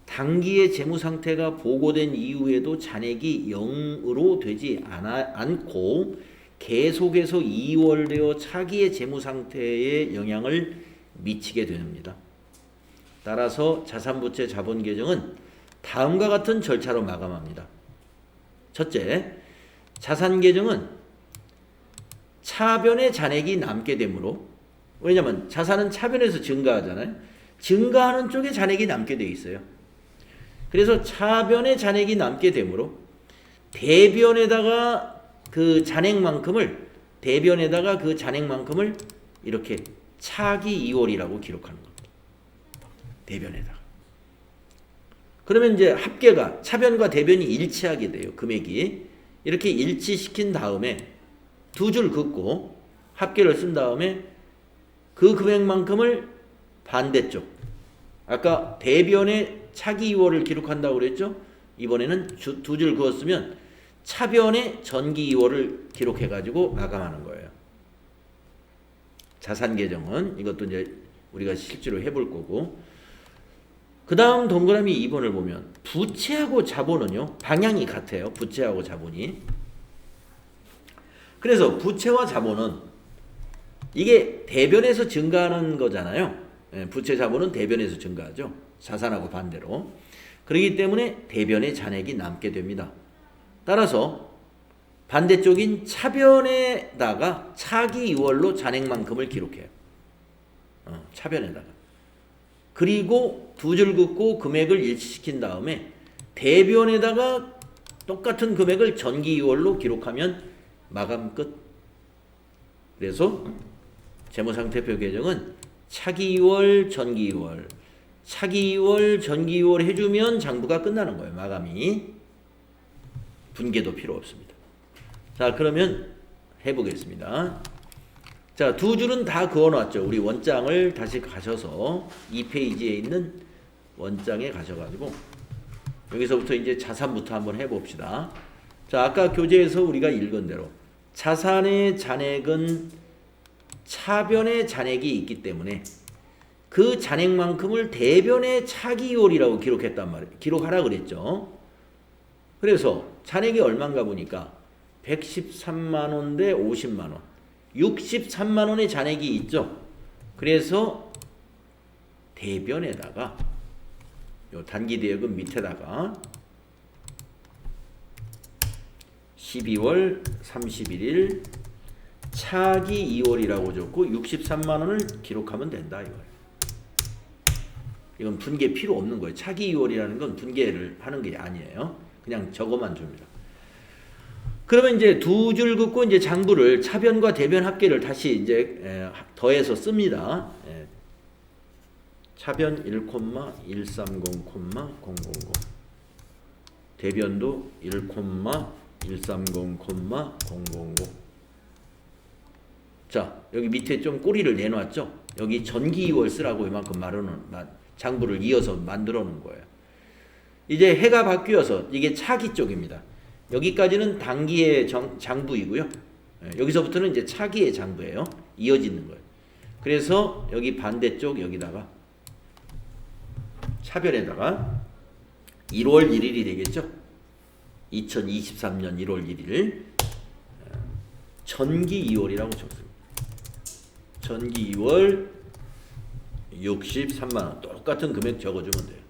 당기의 재무상태가 보고된 이후에도 잔액이 0으로 되지 않고 계속해서 이월되어 차기의 재무상태에 영향을 미치게 됩니다. 따라서 자산부채 자본계정은 다음과 같은 절차로 마감합니다. 첫째, 자산계정은 차변의 잔액이 남게 되므로, 왜냐하면 자산은 차변에서 증가하잖아요. 증가하는 쪽에 잔액이 남게 돼 있어요. 그래서 차변의 잔액이 남게 되므로 대변에다가 그 잔액만큼을 이렇게 차기 2월이라고 기록하는 겁니다. 대변에다가. 그러면 이제 합계가 차변과 대변이 일치하게 돼요. 금액이. 이렇게 일치시킨 다음에 두 줄 긋고 합계를 쓴 다음에 그 금액만큼을 반대쪽. 아까 대변에 차기 2월을 기록한다고 그랬죠? 이번에는 두 줄 그었으면 차변에 전기 2월을 기록해가지고 마감하는 거예요. 자산계정은 이것도 이제 우리가 실제로 해볼 거고, 그 다음 동그라미 2번을 보면 부채하고 자본은요 방향이 같아요. 부채하고 자본이. 그래서 부채와 자본은 이게 대변에서 증가하는 거잖아요. 부채 자본은 대변에서 증가하죠. 자산하고 반대로. 그렇기 때문에 대변의 잔액이 남게 됩니다. 따라서 반대쪽인 차변에다가 차기 2월로 잔액만큼을 기록해요. 차변에다가. 그리고 두 줄 긋고 금액을 일치시킨 다음에 대변에다가 똑같은 금액을 전기 2월로 기록하면 마감 끝. 그래서 재무상태표 계정은 차기 2월, 전기 2월, 차기 2월, 전기 2월 해주면 장부가 끝나는 거예요. 마감이. 분계도 필요 없습니다. 자, 그러면 해보겠습니다. 자, 두 줄은 다 그어놨죠. 우리 원장을 다시 가셔서 2페이지에 있는 원장에 가셔가지고 여기서부터 이제 자산부터 한번 해봅시다. 자, 아까 교재에서 우리가 읽은 대로 자산의 잔액은 차변의 잔액이 있기 때문에 그 잔액만큼을 대변의 차기월이라고 기록했단 말이에요. 기록하라 그랬죠. 그래서 잔액이 얼마인가 보니까 113만원 대 50만원, 63만원의 잔액이 있죠. 그래서 대변에다가 요 단기대여금 밑에다가 12월 31일 차기 2월이라고 적고 63만원을 기록하면 된다 이거예요. 이건 분계 필요 없는 거예요. 차기 2월이라는 건 분계를 하는 게 아니에요. 그냥 적어만 줍니다. 그러면 이제 두 줄 긋고 이제 장부를 차변과 대변 합계를 다시 이제 더해서 씁니다. 차변 1,130,000. 대변도 1,130,000. 자, 여기 밑에 좀 꼬리를 내놨죠? 여기 전기 2월 쓰라고 이만큼 장부를 이어서 만들어 놓은 거예요. 이제 해가 바뀌어서 이게 차기 쪽입니다. 여기까지는 단기의 장부이고요. 여기서부터는 이제 차기의 장부예요. 이어지는 거예요. 그래서 여기 반대쪽 여기다가 차변에다가 1월 1일이 되겠죠. 2023년 1월 1일 전기 2월이라고 적습니다. 전기 2월 63만원 똑같은 금액 적어주면 돼요.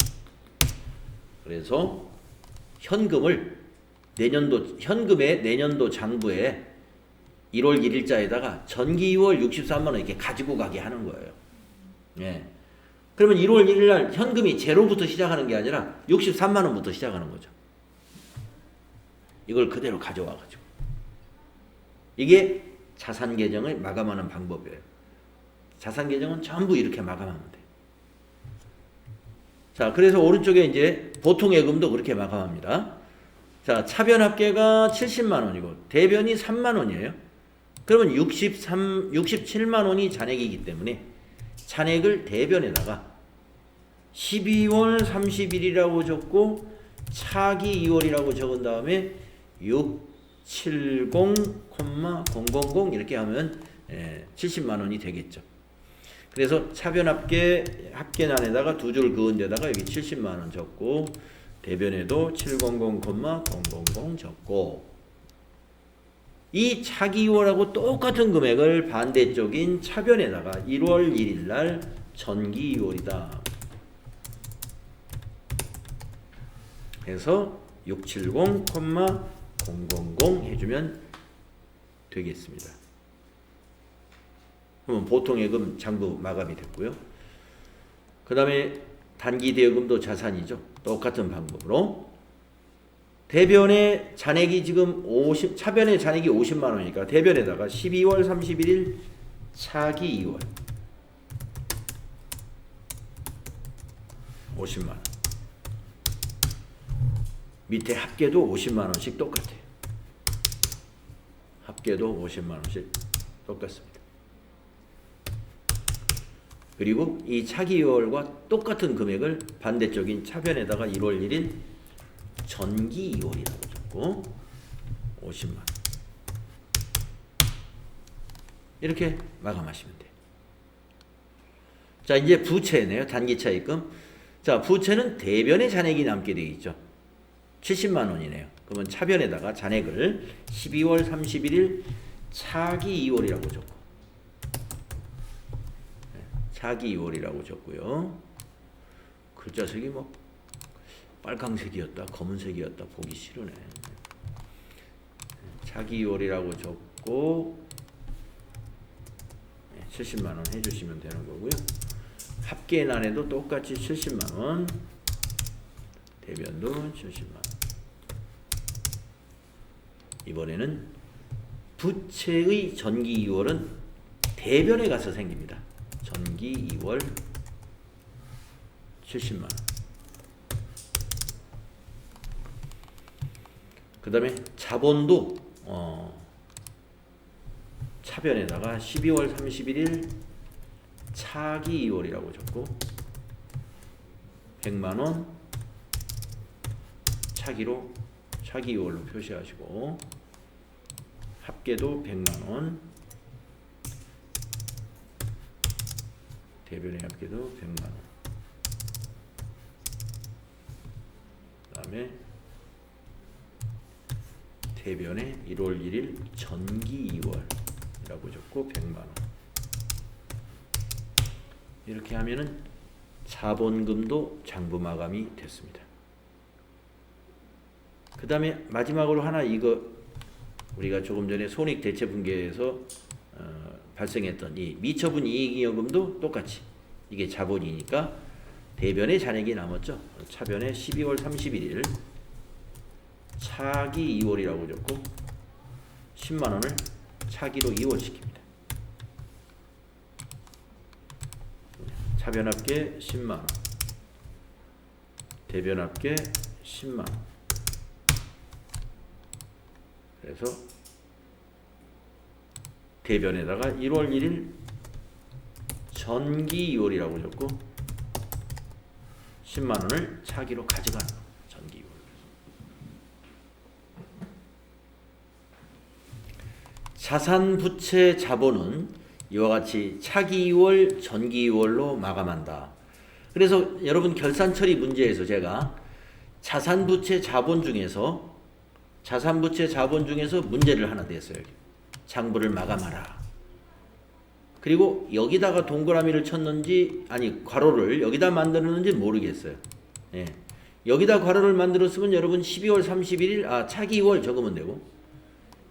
그래서 현금을 현금의 내년도 장부에 1월 1일자에다가 전기 2월 63만원 이렇게 가지고 가게 하는 거예요. 예. 그러면 1월 1일 날 현금이 제로부터 시작하는 게 아니라 63만원부터 시작하는 거죠. 이걸 그대로 가져와가지고. 이게 자산 계정을 마감하는 방법이에요. 자산 계정은 전부 이렇게 마감하면 돼요. 자, 그래서 오른쪽에 이제 보통 예금도 그렇게 마감합니다. 자, 차변 합계가 70만 원이고 대변이 3만 원이에요. 그러면 67만 원이 잔액이기 때문에 잔액을 대변에다가 12월 30일이라고 적고 차기 2월이라고 적은 다음에 670,000 이렇게 하면 70만 원이 되겠죠. 그래서 차변 합계란에다가 두 줄 그은 데다가 여기 70만 원 적고 대변에도 700,000 적고 이 차기 2월하고 똑같은 금액을 반대쪽인 차변에다가 1월 1일 날 전기 2월이다. 해서 670,000 해주면 되겠습니다. 그러면 보통 예금 장부 마감이 됐고요. 그 다음에 단기 대여금도 자산이죠. 똑같은 방법으로 대변의 잔액이 지금 차변의 잔액이 50만 원이니까 대변에다가 12월 31일 차기 2월 50만 원 밑에 합계도 50만 원씩 똑같아요. 합계도 50만 원씩 똑같습니다. 그리고 이 차기 2월과 똑같은 금액을 반대쪽인 차변에다가 1월 1일 전기 2월이라고 적고 50만 원 이렇게 마감하시면 돼요. 자, 이제 부채네요. 단기차입금. 자, 부채는 대변의 잔액이 남게 되어 있죠. 70만 원이네요. 그러면 차변에다가 잔액을 12월 31일 차기 2월이라고 적고 차기 2월이라고 적고요. 글자색이 뭐 빨강색이었다 검은색이었다 보기 싫으네. 차기 2월이라고 적고 70만 원 해주시면 되는 거고요. 합계란에도 똑같이 70만 원 대변도 70만 원. 이번에는 부채의 전기 2월은 대변에 가서 생깁니다. 전기 2월 70만 원. 그 다음에 자본도 차변에다가 12월 31일 차기 2월이라고 적고 100만원 차기 2월로 표시하시고 합계도 100만원 대변의 합계도 100만원 그 다음에 대변에 1월 1일 전기 2월이라고 적고 100만원 이렇게 하면은 자본금도 장부 마감이 됐습니다. 그 다음에 마지막으로 하나 이거 우리가 조금 전에 손익대체분계에서 발생했던 이 미처분 이익잉여금도 똑같이 이게 자본이니까 대변의 잔액이 남았죠. 차변에 12월 31일 차기 2월이라고 적고 10만원을 차기로 2월 시킵니다. 차변합계 10만 원. 대변합계 10만 원. 그래서 대변에다가 1월 1일 전기 2월이라고 적고 10만 원을 차기로 가져가는 거예요. 전기 2월. 자산 부채 자본은 이와 같이 차기 2월, 전기 2월로 마감한다. 그래서 여러분 결산 처리 문제에서 제가 자산 부채 자본 중에서 문제를 하나 냈어요. 장부를 마감하라. 그리고 여기다가 동그라미를 쳤는지 아니 괄호를 여기다 만들었는지 모르겠어요. 예. 여기다 괄호를 만들었으면 여러분 12월 31일 차기 2월 적으면 되고,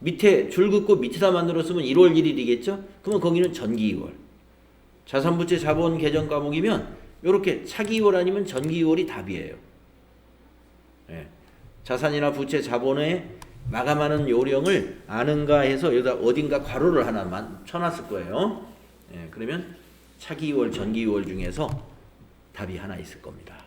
밑에 줄 긋고 밑에다 만들었으면 1월 1일이겠죠? 그러면 거기는 전기 2월. 자산부채 자본 개정 과목이면 이렇게 차기 2월 아니면 전기 2월이 답이에요. 예. 자산이나 부채 자본에 마감하는 요령을 아는가 해서 여기다 어딘가 괄호를 하나만 쳐놨을 거예요. 예. 그러면 차기 2월, 전기 2월 중에서 답이 하나 있을 겁니다.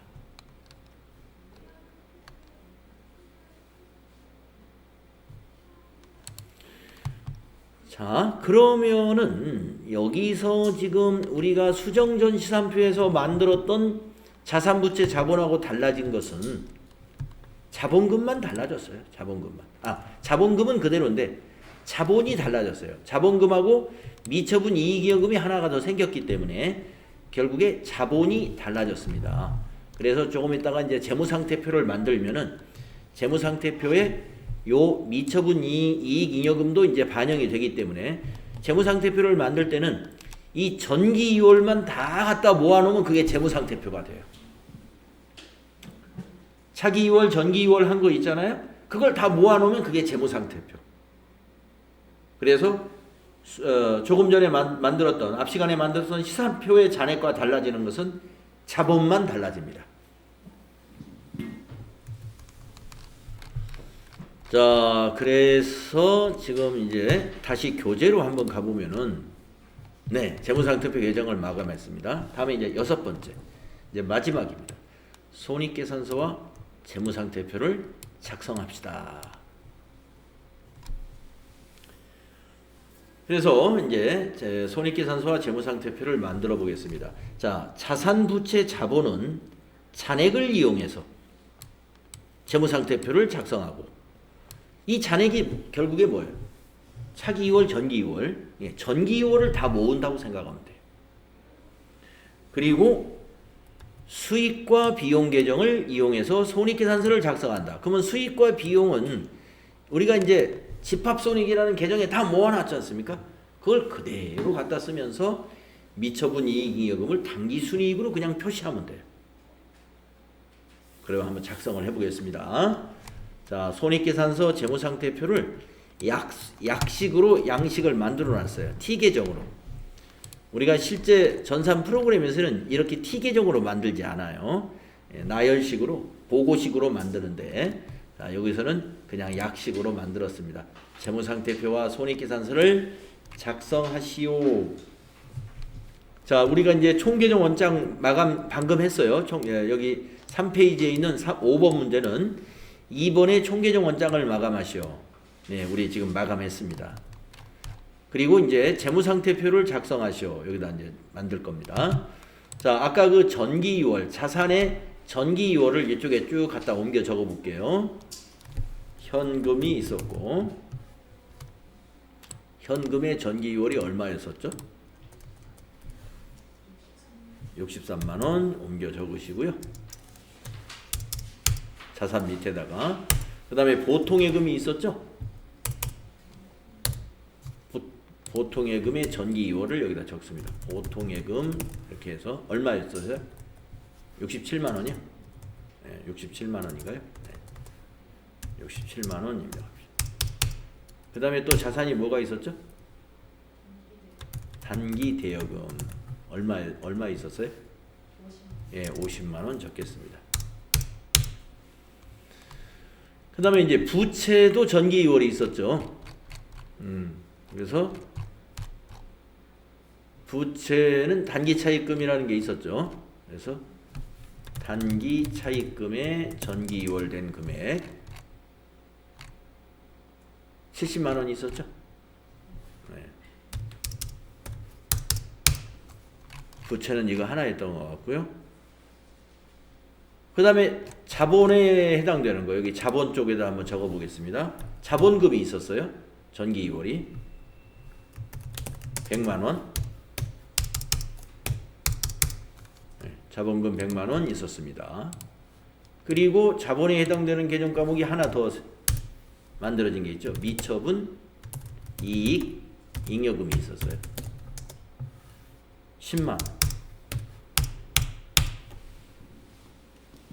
자, 그러면은 여기서 지금 우리가 수정전시산표에서 만들었던 자산부채 자본하고 달라진 것은 자본금만 달라졌어요. 자본금만. 자본금은 그대로인데 자본이 달라졌어요. 자본금하고 미처분 이익이익금이 하나가 더 생겼기 때문에 결국에 자본이 달라졌습니다. 그래서 조금 있다가 이제 재무상태표를 만들면은 재무상태표에 요 미처분 이익 잉여금도 이제 반영이 되기 때문에 재무상태표를 만들 때는 이 전기 2월만 다 갖다 모아놓으면 그게 재무상태표가 돼요. 차기 2월, 전기 2월 한 거 있잖아요. 그걸 다 모아놓으면 그게 재무상태표. 그래서 조금 전에 만들었던 앞 시간에 만들었던 시산표의 잔액과 달라지는 것은 자본만 달라집니다. 자, 그래서 지금 이제 다시 교재로 한번 가보면은, 네, 재무상태표 개정을 마감했습니다. 다음에 이제 6번째, 이제 마지막입니다. 손익계산서와 재무상태표를 작성합시다. 그래서 이제 손익계산서와 재무상태표를 만들어 보겠습니다. 자, 자산부채 자본은 잔액을 이용해서 재무상태표를 작성하고, 이 잔액이 결국에 뭐예요? 차기 2월, 전기 2월. 예, 전기 2월을 다 모은다고 생각하면 돼요. 그리고 수익과 비용 계정을 이용해서 손익계산서를 작성한다. 그러면 수익과 비용은 우리가 이제 집합손익이라는 계정에 다 모아놨지 않습니까? 그걸 그대로 갖다 쓰면서 미처분 이익잉여금을 당기순이익으로 그냥 표시하면 돼요. 그럼 한번 작성을 해보겠습니다. 자, 손익계산서 재무상태표를 약식으로 양식을 만들어 놨어요. T계정으로. 우리가 실제 전산 프로그램에서는 이렇게 T계정으로 만들지 않아요. 나열식으로, 보고식으로 만드는데, 자, 여기서는 그냥 약식으로 만들었습니다. 재무상태표와 손익계산서를 작성하시오. 자, 우리가 이제 총계정 원장 마감 방금 했어요. 여기 3페이지에 있는 5번 문제는 2번의 총계정 원장을 마감하시오. 네, 우리 지금 마감했습니다. 그리고 이제 재무상태표를 작성하시오. 여기다 이제 만들 겁니다. 자, 아까 그 전기 2월, 자산의 전기 2월을 이쪽에 쭉 갖다 옮겨 적어 볼게요. 현금이 있었고, 현금의 전기 2월이 얼마였었죠? 63만원 옮겨 적으시고요. 자산 밑에다가, 그 다음에 보통예금이 있었죠? 보통예금의 전기 2월을 여기다 적습니다. 보통예금 이렇게 해서 얼마였어요? 67만원이요? 네, 67만원인가요? 네, 67만원입니다. 그 다음에 또 자산이 뭐가 있었죠? 단기 대여금 얼마 있었어요? 50. 예, 50만원 적겠습니다. 그 다음에 이제 부채도 전기 2월이 있었죠. 그래서 부채는 단기 차입금이라는 게 있었죠. 그래서 단기 차입금의 전기 2월 된 금액 70만 원이 있었죠. 네. 부채는 이거 하나였던 것 같고요. 그 다음에 자본에 해당되는 거 여기 자본 쪽에다 한번 적어 보겠습니다. 자본금이 있었어요. 전기 2월이 100만원. 자본금 100만원 있었습니다. 그리고 자본에 해당되는 계정 과목이 하나 더 만들어진 게 있죠. 미처분 이익 잉여금이 있었어요. 10만원.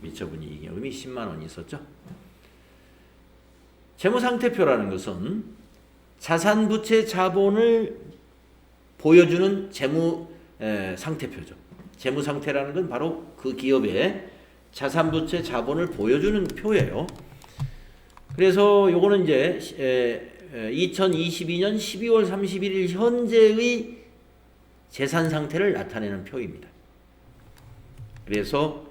미처분 이익 잉여금이 10만원이 있었죠. 재무상태표라는 것은 자산부채 자본을 보여주는 재무상태표죠. 재무상태라는 건 바로 그 기업의 자산부채 자본을 보여주는 표예요. 그래서 요거는 이제 2022년 12월 31일 현재의 재산 상태를 나타내는 표입니다. 그래서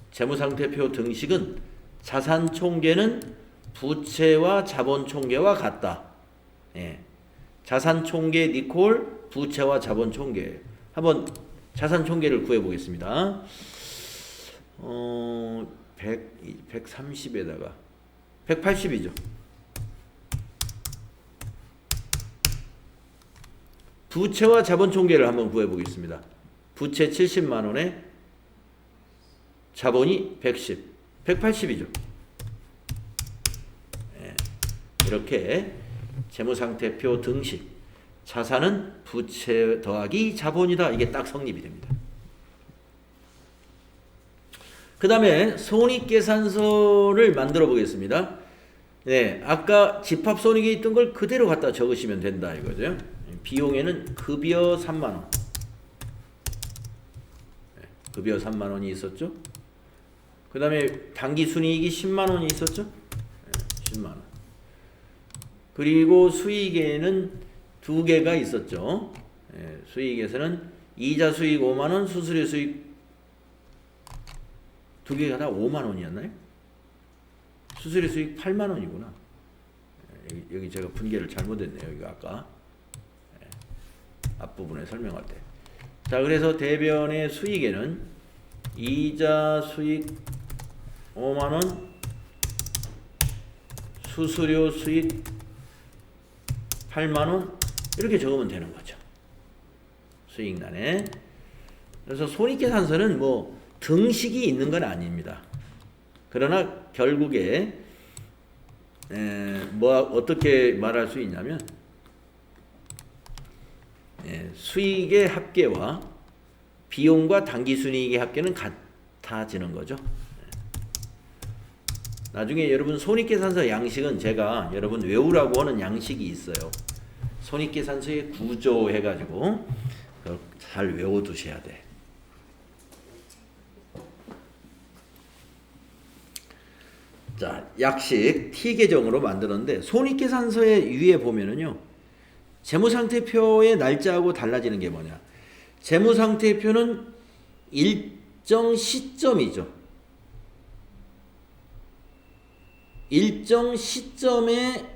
재무상태표 등식은 자산 총계는 부채와 자본 총계와 같다. 예. 자산 총계 니콜 부채와 자본 총계. 한번 자산 총계를 구해 보겠습니다. 130에다가 180이죠. 부채와 자본 총계를 한번 구해 보겠습니다. 부채 70만 원에 자본이 110, 180이죠. 네. 이렇게 재무상태표 등식 자산은 부채 더하기 자본이다. 이게 딱 성립이 됩니다. 그 다음에 손익계산서를 만들어 보겠습니다. 네, 아까 집합손익에 있던 걸 그대로 갖다 적으시면 된다 이거죠. 비용에는 급여 3만원. 네, 급여 3만원이 있었죠. 그 다음에 당기순이익이 10만원이 있었죠. 네, 10만원. 그리고 수익에는 두 개가 있었죠. 네, 수익에서는 이자 수익 5만원, 수수료 수익 두 개가 다 5만원이었나요? 수수료 수익 8만원이구나. 여기 제가 분계를 잘못했네요. 여기가 아까 앞부분에 설명할 때. 자, 그래서 대변의 수익에는 이자 수익 5만원, 수수료 수익 8만원 이렇게 적으면 되는 거죠. 수익란에. 그래서 손익계산서는 뭐 등식이 있는 건 아닙니다. 그러나 결국에 어떻게 말할 수 있냐면 수익의 합계와 비용과 당기순이익의 합계는 같아지는 거죠. 나중에 여러분 손익계산서 양식은 제가 여러분 외우라고 하는 양식이 있어요. 손익계산서의 구조 해가지고 잘 외워두셔야 돼. 자, 약식 T계정으로 만들었는데 손익계산서의 위에 보면은요. 재무상태표의 날짜하고 달라지는 게 뭐냐. 재무상태표는 일정 시점이죠. 일정 시점에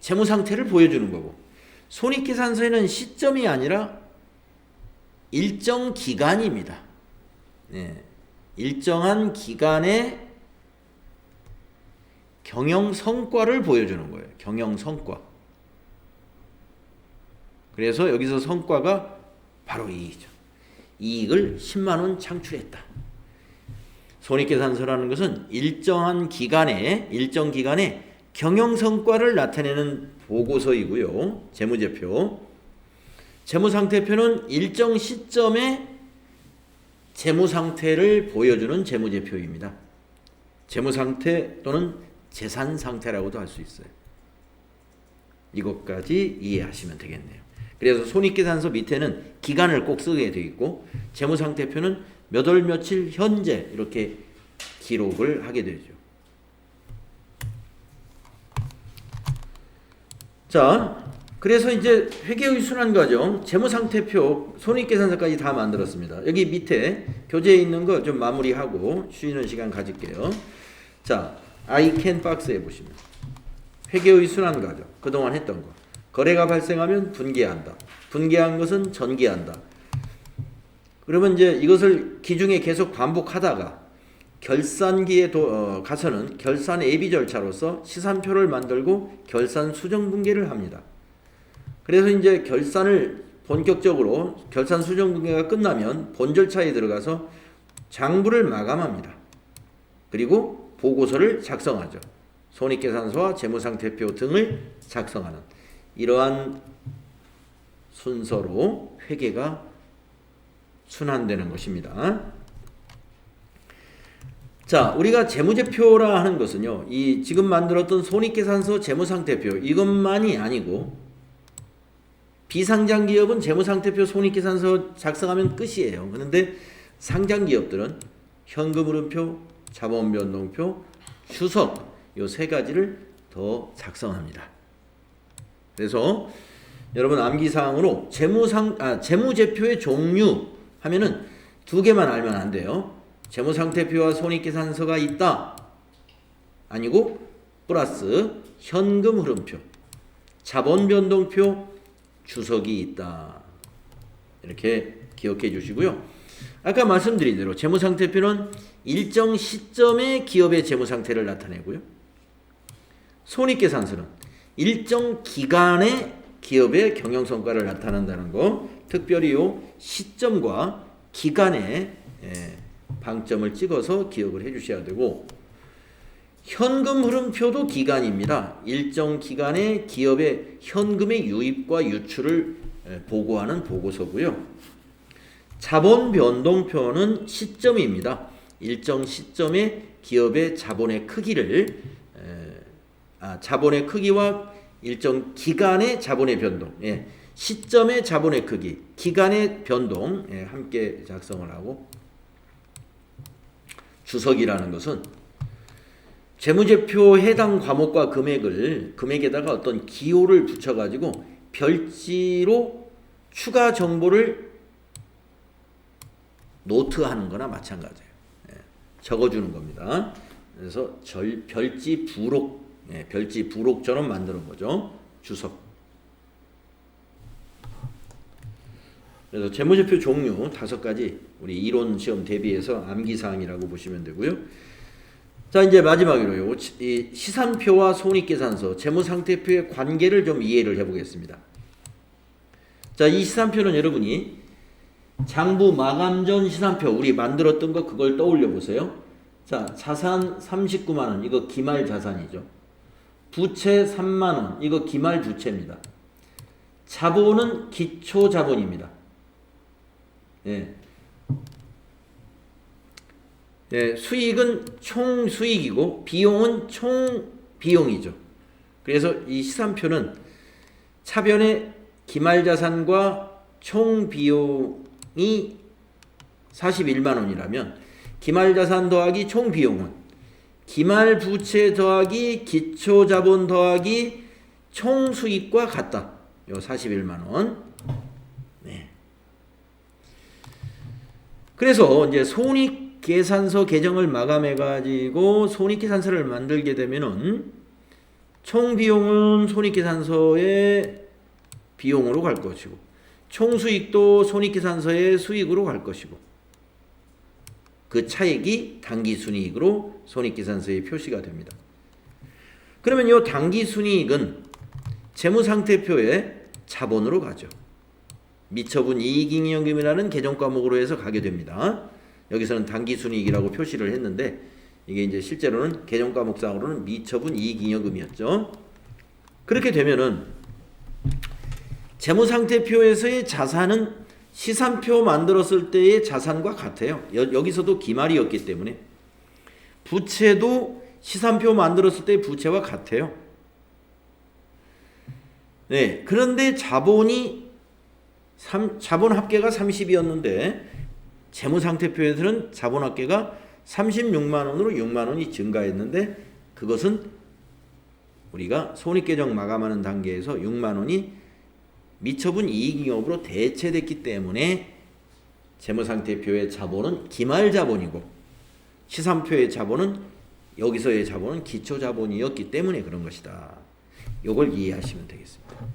재무상태를 보여주는 거고 손익계산서에는 시점이 아니라 일정 기간입니다. 네. 일정한 기간에 경영 성과를 보여주는 거예요. 경영 성과. 그래서 여기서 성과가 바로 이익이죠. 이익을 10만원 창출했다. 손익계산서라는 것은 일정 기간에 경영 성과를 나타내는 보고서이고요. 재무제표. 재무상태표는 일정 시점에 재무상태를 보여주는 재무제표입니다. 재무상태 또는 재산상태라고도 할 수 있어요. 이것까지 이해하시면 되겠네요. 그래서 손익계산서 밑에는 기간을 꼭 쓰게 되어 있고 재무상태표는 몇 월 며칠 현재 이렇게 기록을 하게 되죠. 자, 그래서 이제 회계의 순환 과정, 재무상태표, 손익계산서까지 다 만들었습니다. 여기 밑에 교재에 있는 거 좀 마무리하고 쉬는 시간 가질게요. 자, 아이캔 박스에 보시면 회계의 순환 과정, 그동안 했던 거. 거래가 발생하면 분기한다. 분기한 것은 전기한다. 그러면 이제 이것을 기중에 계속 반복하다가 결산기에 가서는 결산 예비 절차로서 시산표를 만들고 결산 수정 분계를 합니다. 그래서 이제 결산을 본격적으로 결산 수정 분계가 끝나면 본 절차에 들어가서 장부를 마감합니다. 그리고 보고서를 작성하죠. 손익계산서와 재무상태표 등을 작성하는 이러한 순서로 회계가 순환되는 것입니다. 자, 우리가 재무제표라 하는 것은요, 이 지금 만들었던 손익계산서, 재무상태표 이것만이 아니고 비상장기업은 재무상태표, 손익계산서 작성하면 끝이에요. 그런데 상장기업들은 현금흐름표, 자본변동표, 추석 요 세 가지를 더 작성합니다. 그래서 여러분 암기사항으로 재무제표의 종류 하면은 두 개만 알면 안 돼요. 재무상태표와 손익계산서가 있다. 아니고 플러스 현금흐름표, 자본변동표, 주석이 있다. 이렇게 기억해 주시고요. 아까 말씀드린 대로 재무상태표는 일정 시점의 기업의 재무상태를 나타내고요. 손익계산서는 일정 기간의 기업의 경영성과를 나타낸다는 거, 특별히 요 시점과 기간에 방점을 찍어서 기억을 해 주셔야 되고, 현금흐름표도 기간입니다. 일정 기간에 기업의 현금의 유입과 유출을 보고하는 보고서고요. 자본변동표는 시점입니다. 일정 시점에 기업의 자본의 크기를 자본의 크기와 일정 기간의 자본의 변동, 시점의 자본의 크기, 기간의 변동 함께 작성을 하고, 주석이라는 것은 재무제표 해당 과목과 금액에다가 어떤 기호를 붙여가지고 별지로 추가 정보를 노트하는 거나 마찬가지예요. 적어주는 겁니다. 그래서 별지 부록, 별지 부록처럼 만드는 거죠. 주석. 그래서 재무제표 종류 5가지 우리 이론 시험 대비해서 암기사항이라고 보시면 되고요. 자, 이제 마지막으로요. 이 시산표와 손익계산서, 재무상태표의 관계를 좀 이해를 해보겠습니다. 자, 이 시산표는 여러분이 장부 마감 전 시산표 우리 만들었던 거 그걸 떠올려 보세요. 자, 자산 39만 원 이거 기말 자산이죠. 부채 3만 원 이거 기말 부채입니다. 자본은 기초 자본입니다. 수익은 총 수익이고 비용은 총 비용이죠. 그래서 이 시산표는 차변의 기말 자산과 총 비용이 41만 원이라면 기말 자산 더하기 총 비용은 기말 부채 더하기 기초 자본 더하기 총 수익과 같다. 요 41만 원. 그래서 이제 손익계산서 계정을 마감해가지고 손익계산서를 만들게 되면은 총 비용은 손익계산서의 비용으로 갈 것이고, 총 수익도 손익계산서의 수익으로 갈 것이고, 그 차액이 당기순이익으로 손익계산서에 표시가 됩니다. 그러면 이 당기순이익은 재무상태표에 자본으로 가죠. 미처분 이익잉여금이라는 계정 과목으로 해서 가게 됩니다. 여기서는 당기순이익이라고 표시를 했는데 이게 이제 실제로는 계정 과목상으로는 미처분 이익잉여금이었죠. 그렇게 되면은 재무상태표에서의 자산은 시산표 만들었을 때의 자산과 같아요. 여기서도 기말이었기 때문에 부채도 시산표 만들었을 때의 부채와 같아요. 그런데 자본 합계가 30이었는데 재무상태표에서는 자본 합계가 36만 원으로 6만 원이 증가했는데 그것은 우리가 손익계정 마감하는 단계에서 6만 원이 미처분 이익잉여업으로 대체됐기 때문에 재무상태표의 자본은 기말자본이고 시산표의 자본은 여기서의 자본은 기초자본이었기 때문에 그런 것이다. 이걸 이해하시면 되겠습니다.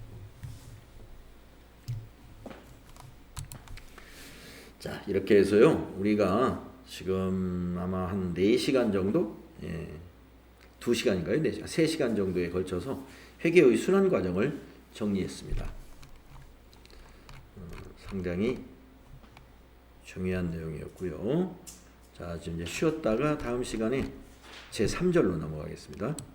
자, 이렇게 해서요. 우리가 지금 아마 한 4시간 정도? 2시간인가요? 4시간, 3시간 정도에 걸쳐서 회계의 순환 과정을 정리했습니다. 상당히 중요한 내용이었고요. 자, 지금 이제 쉬었다가 다음 시간에 제 3절로 넘어가겠습니다.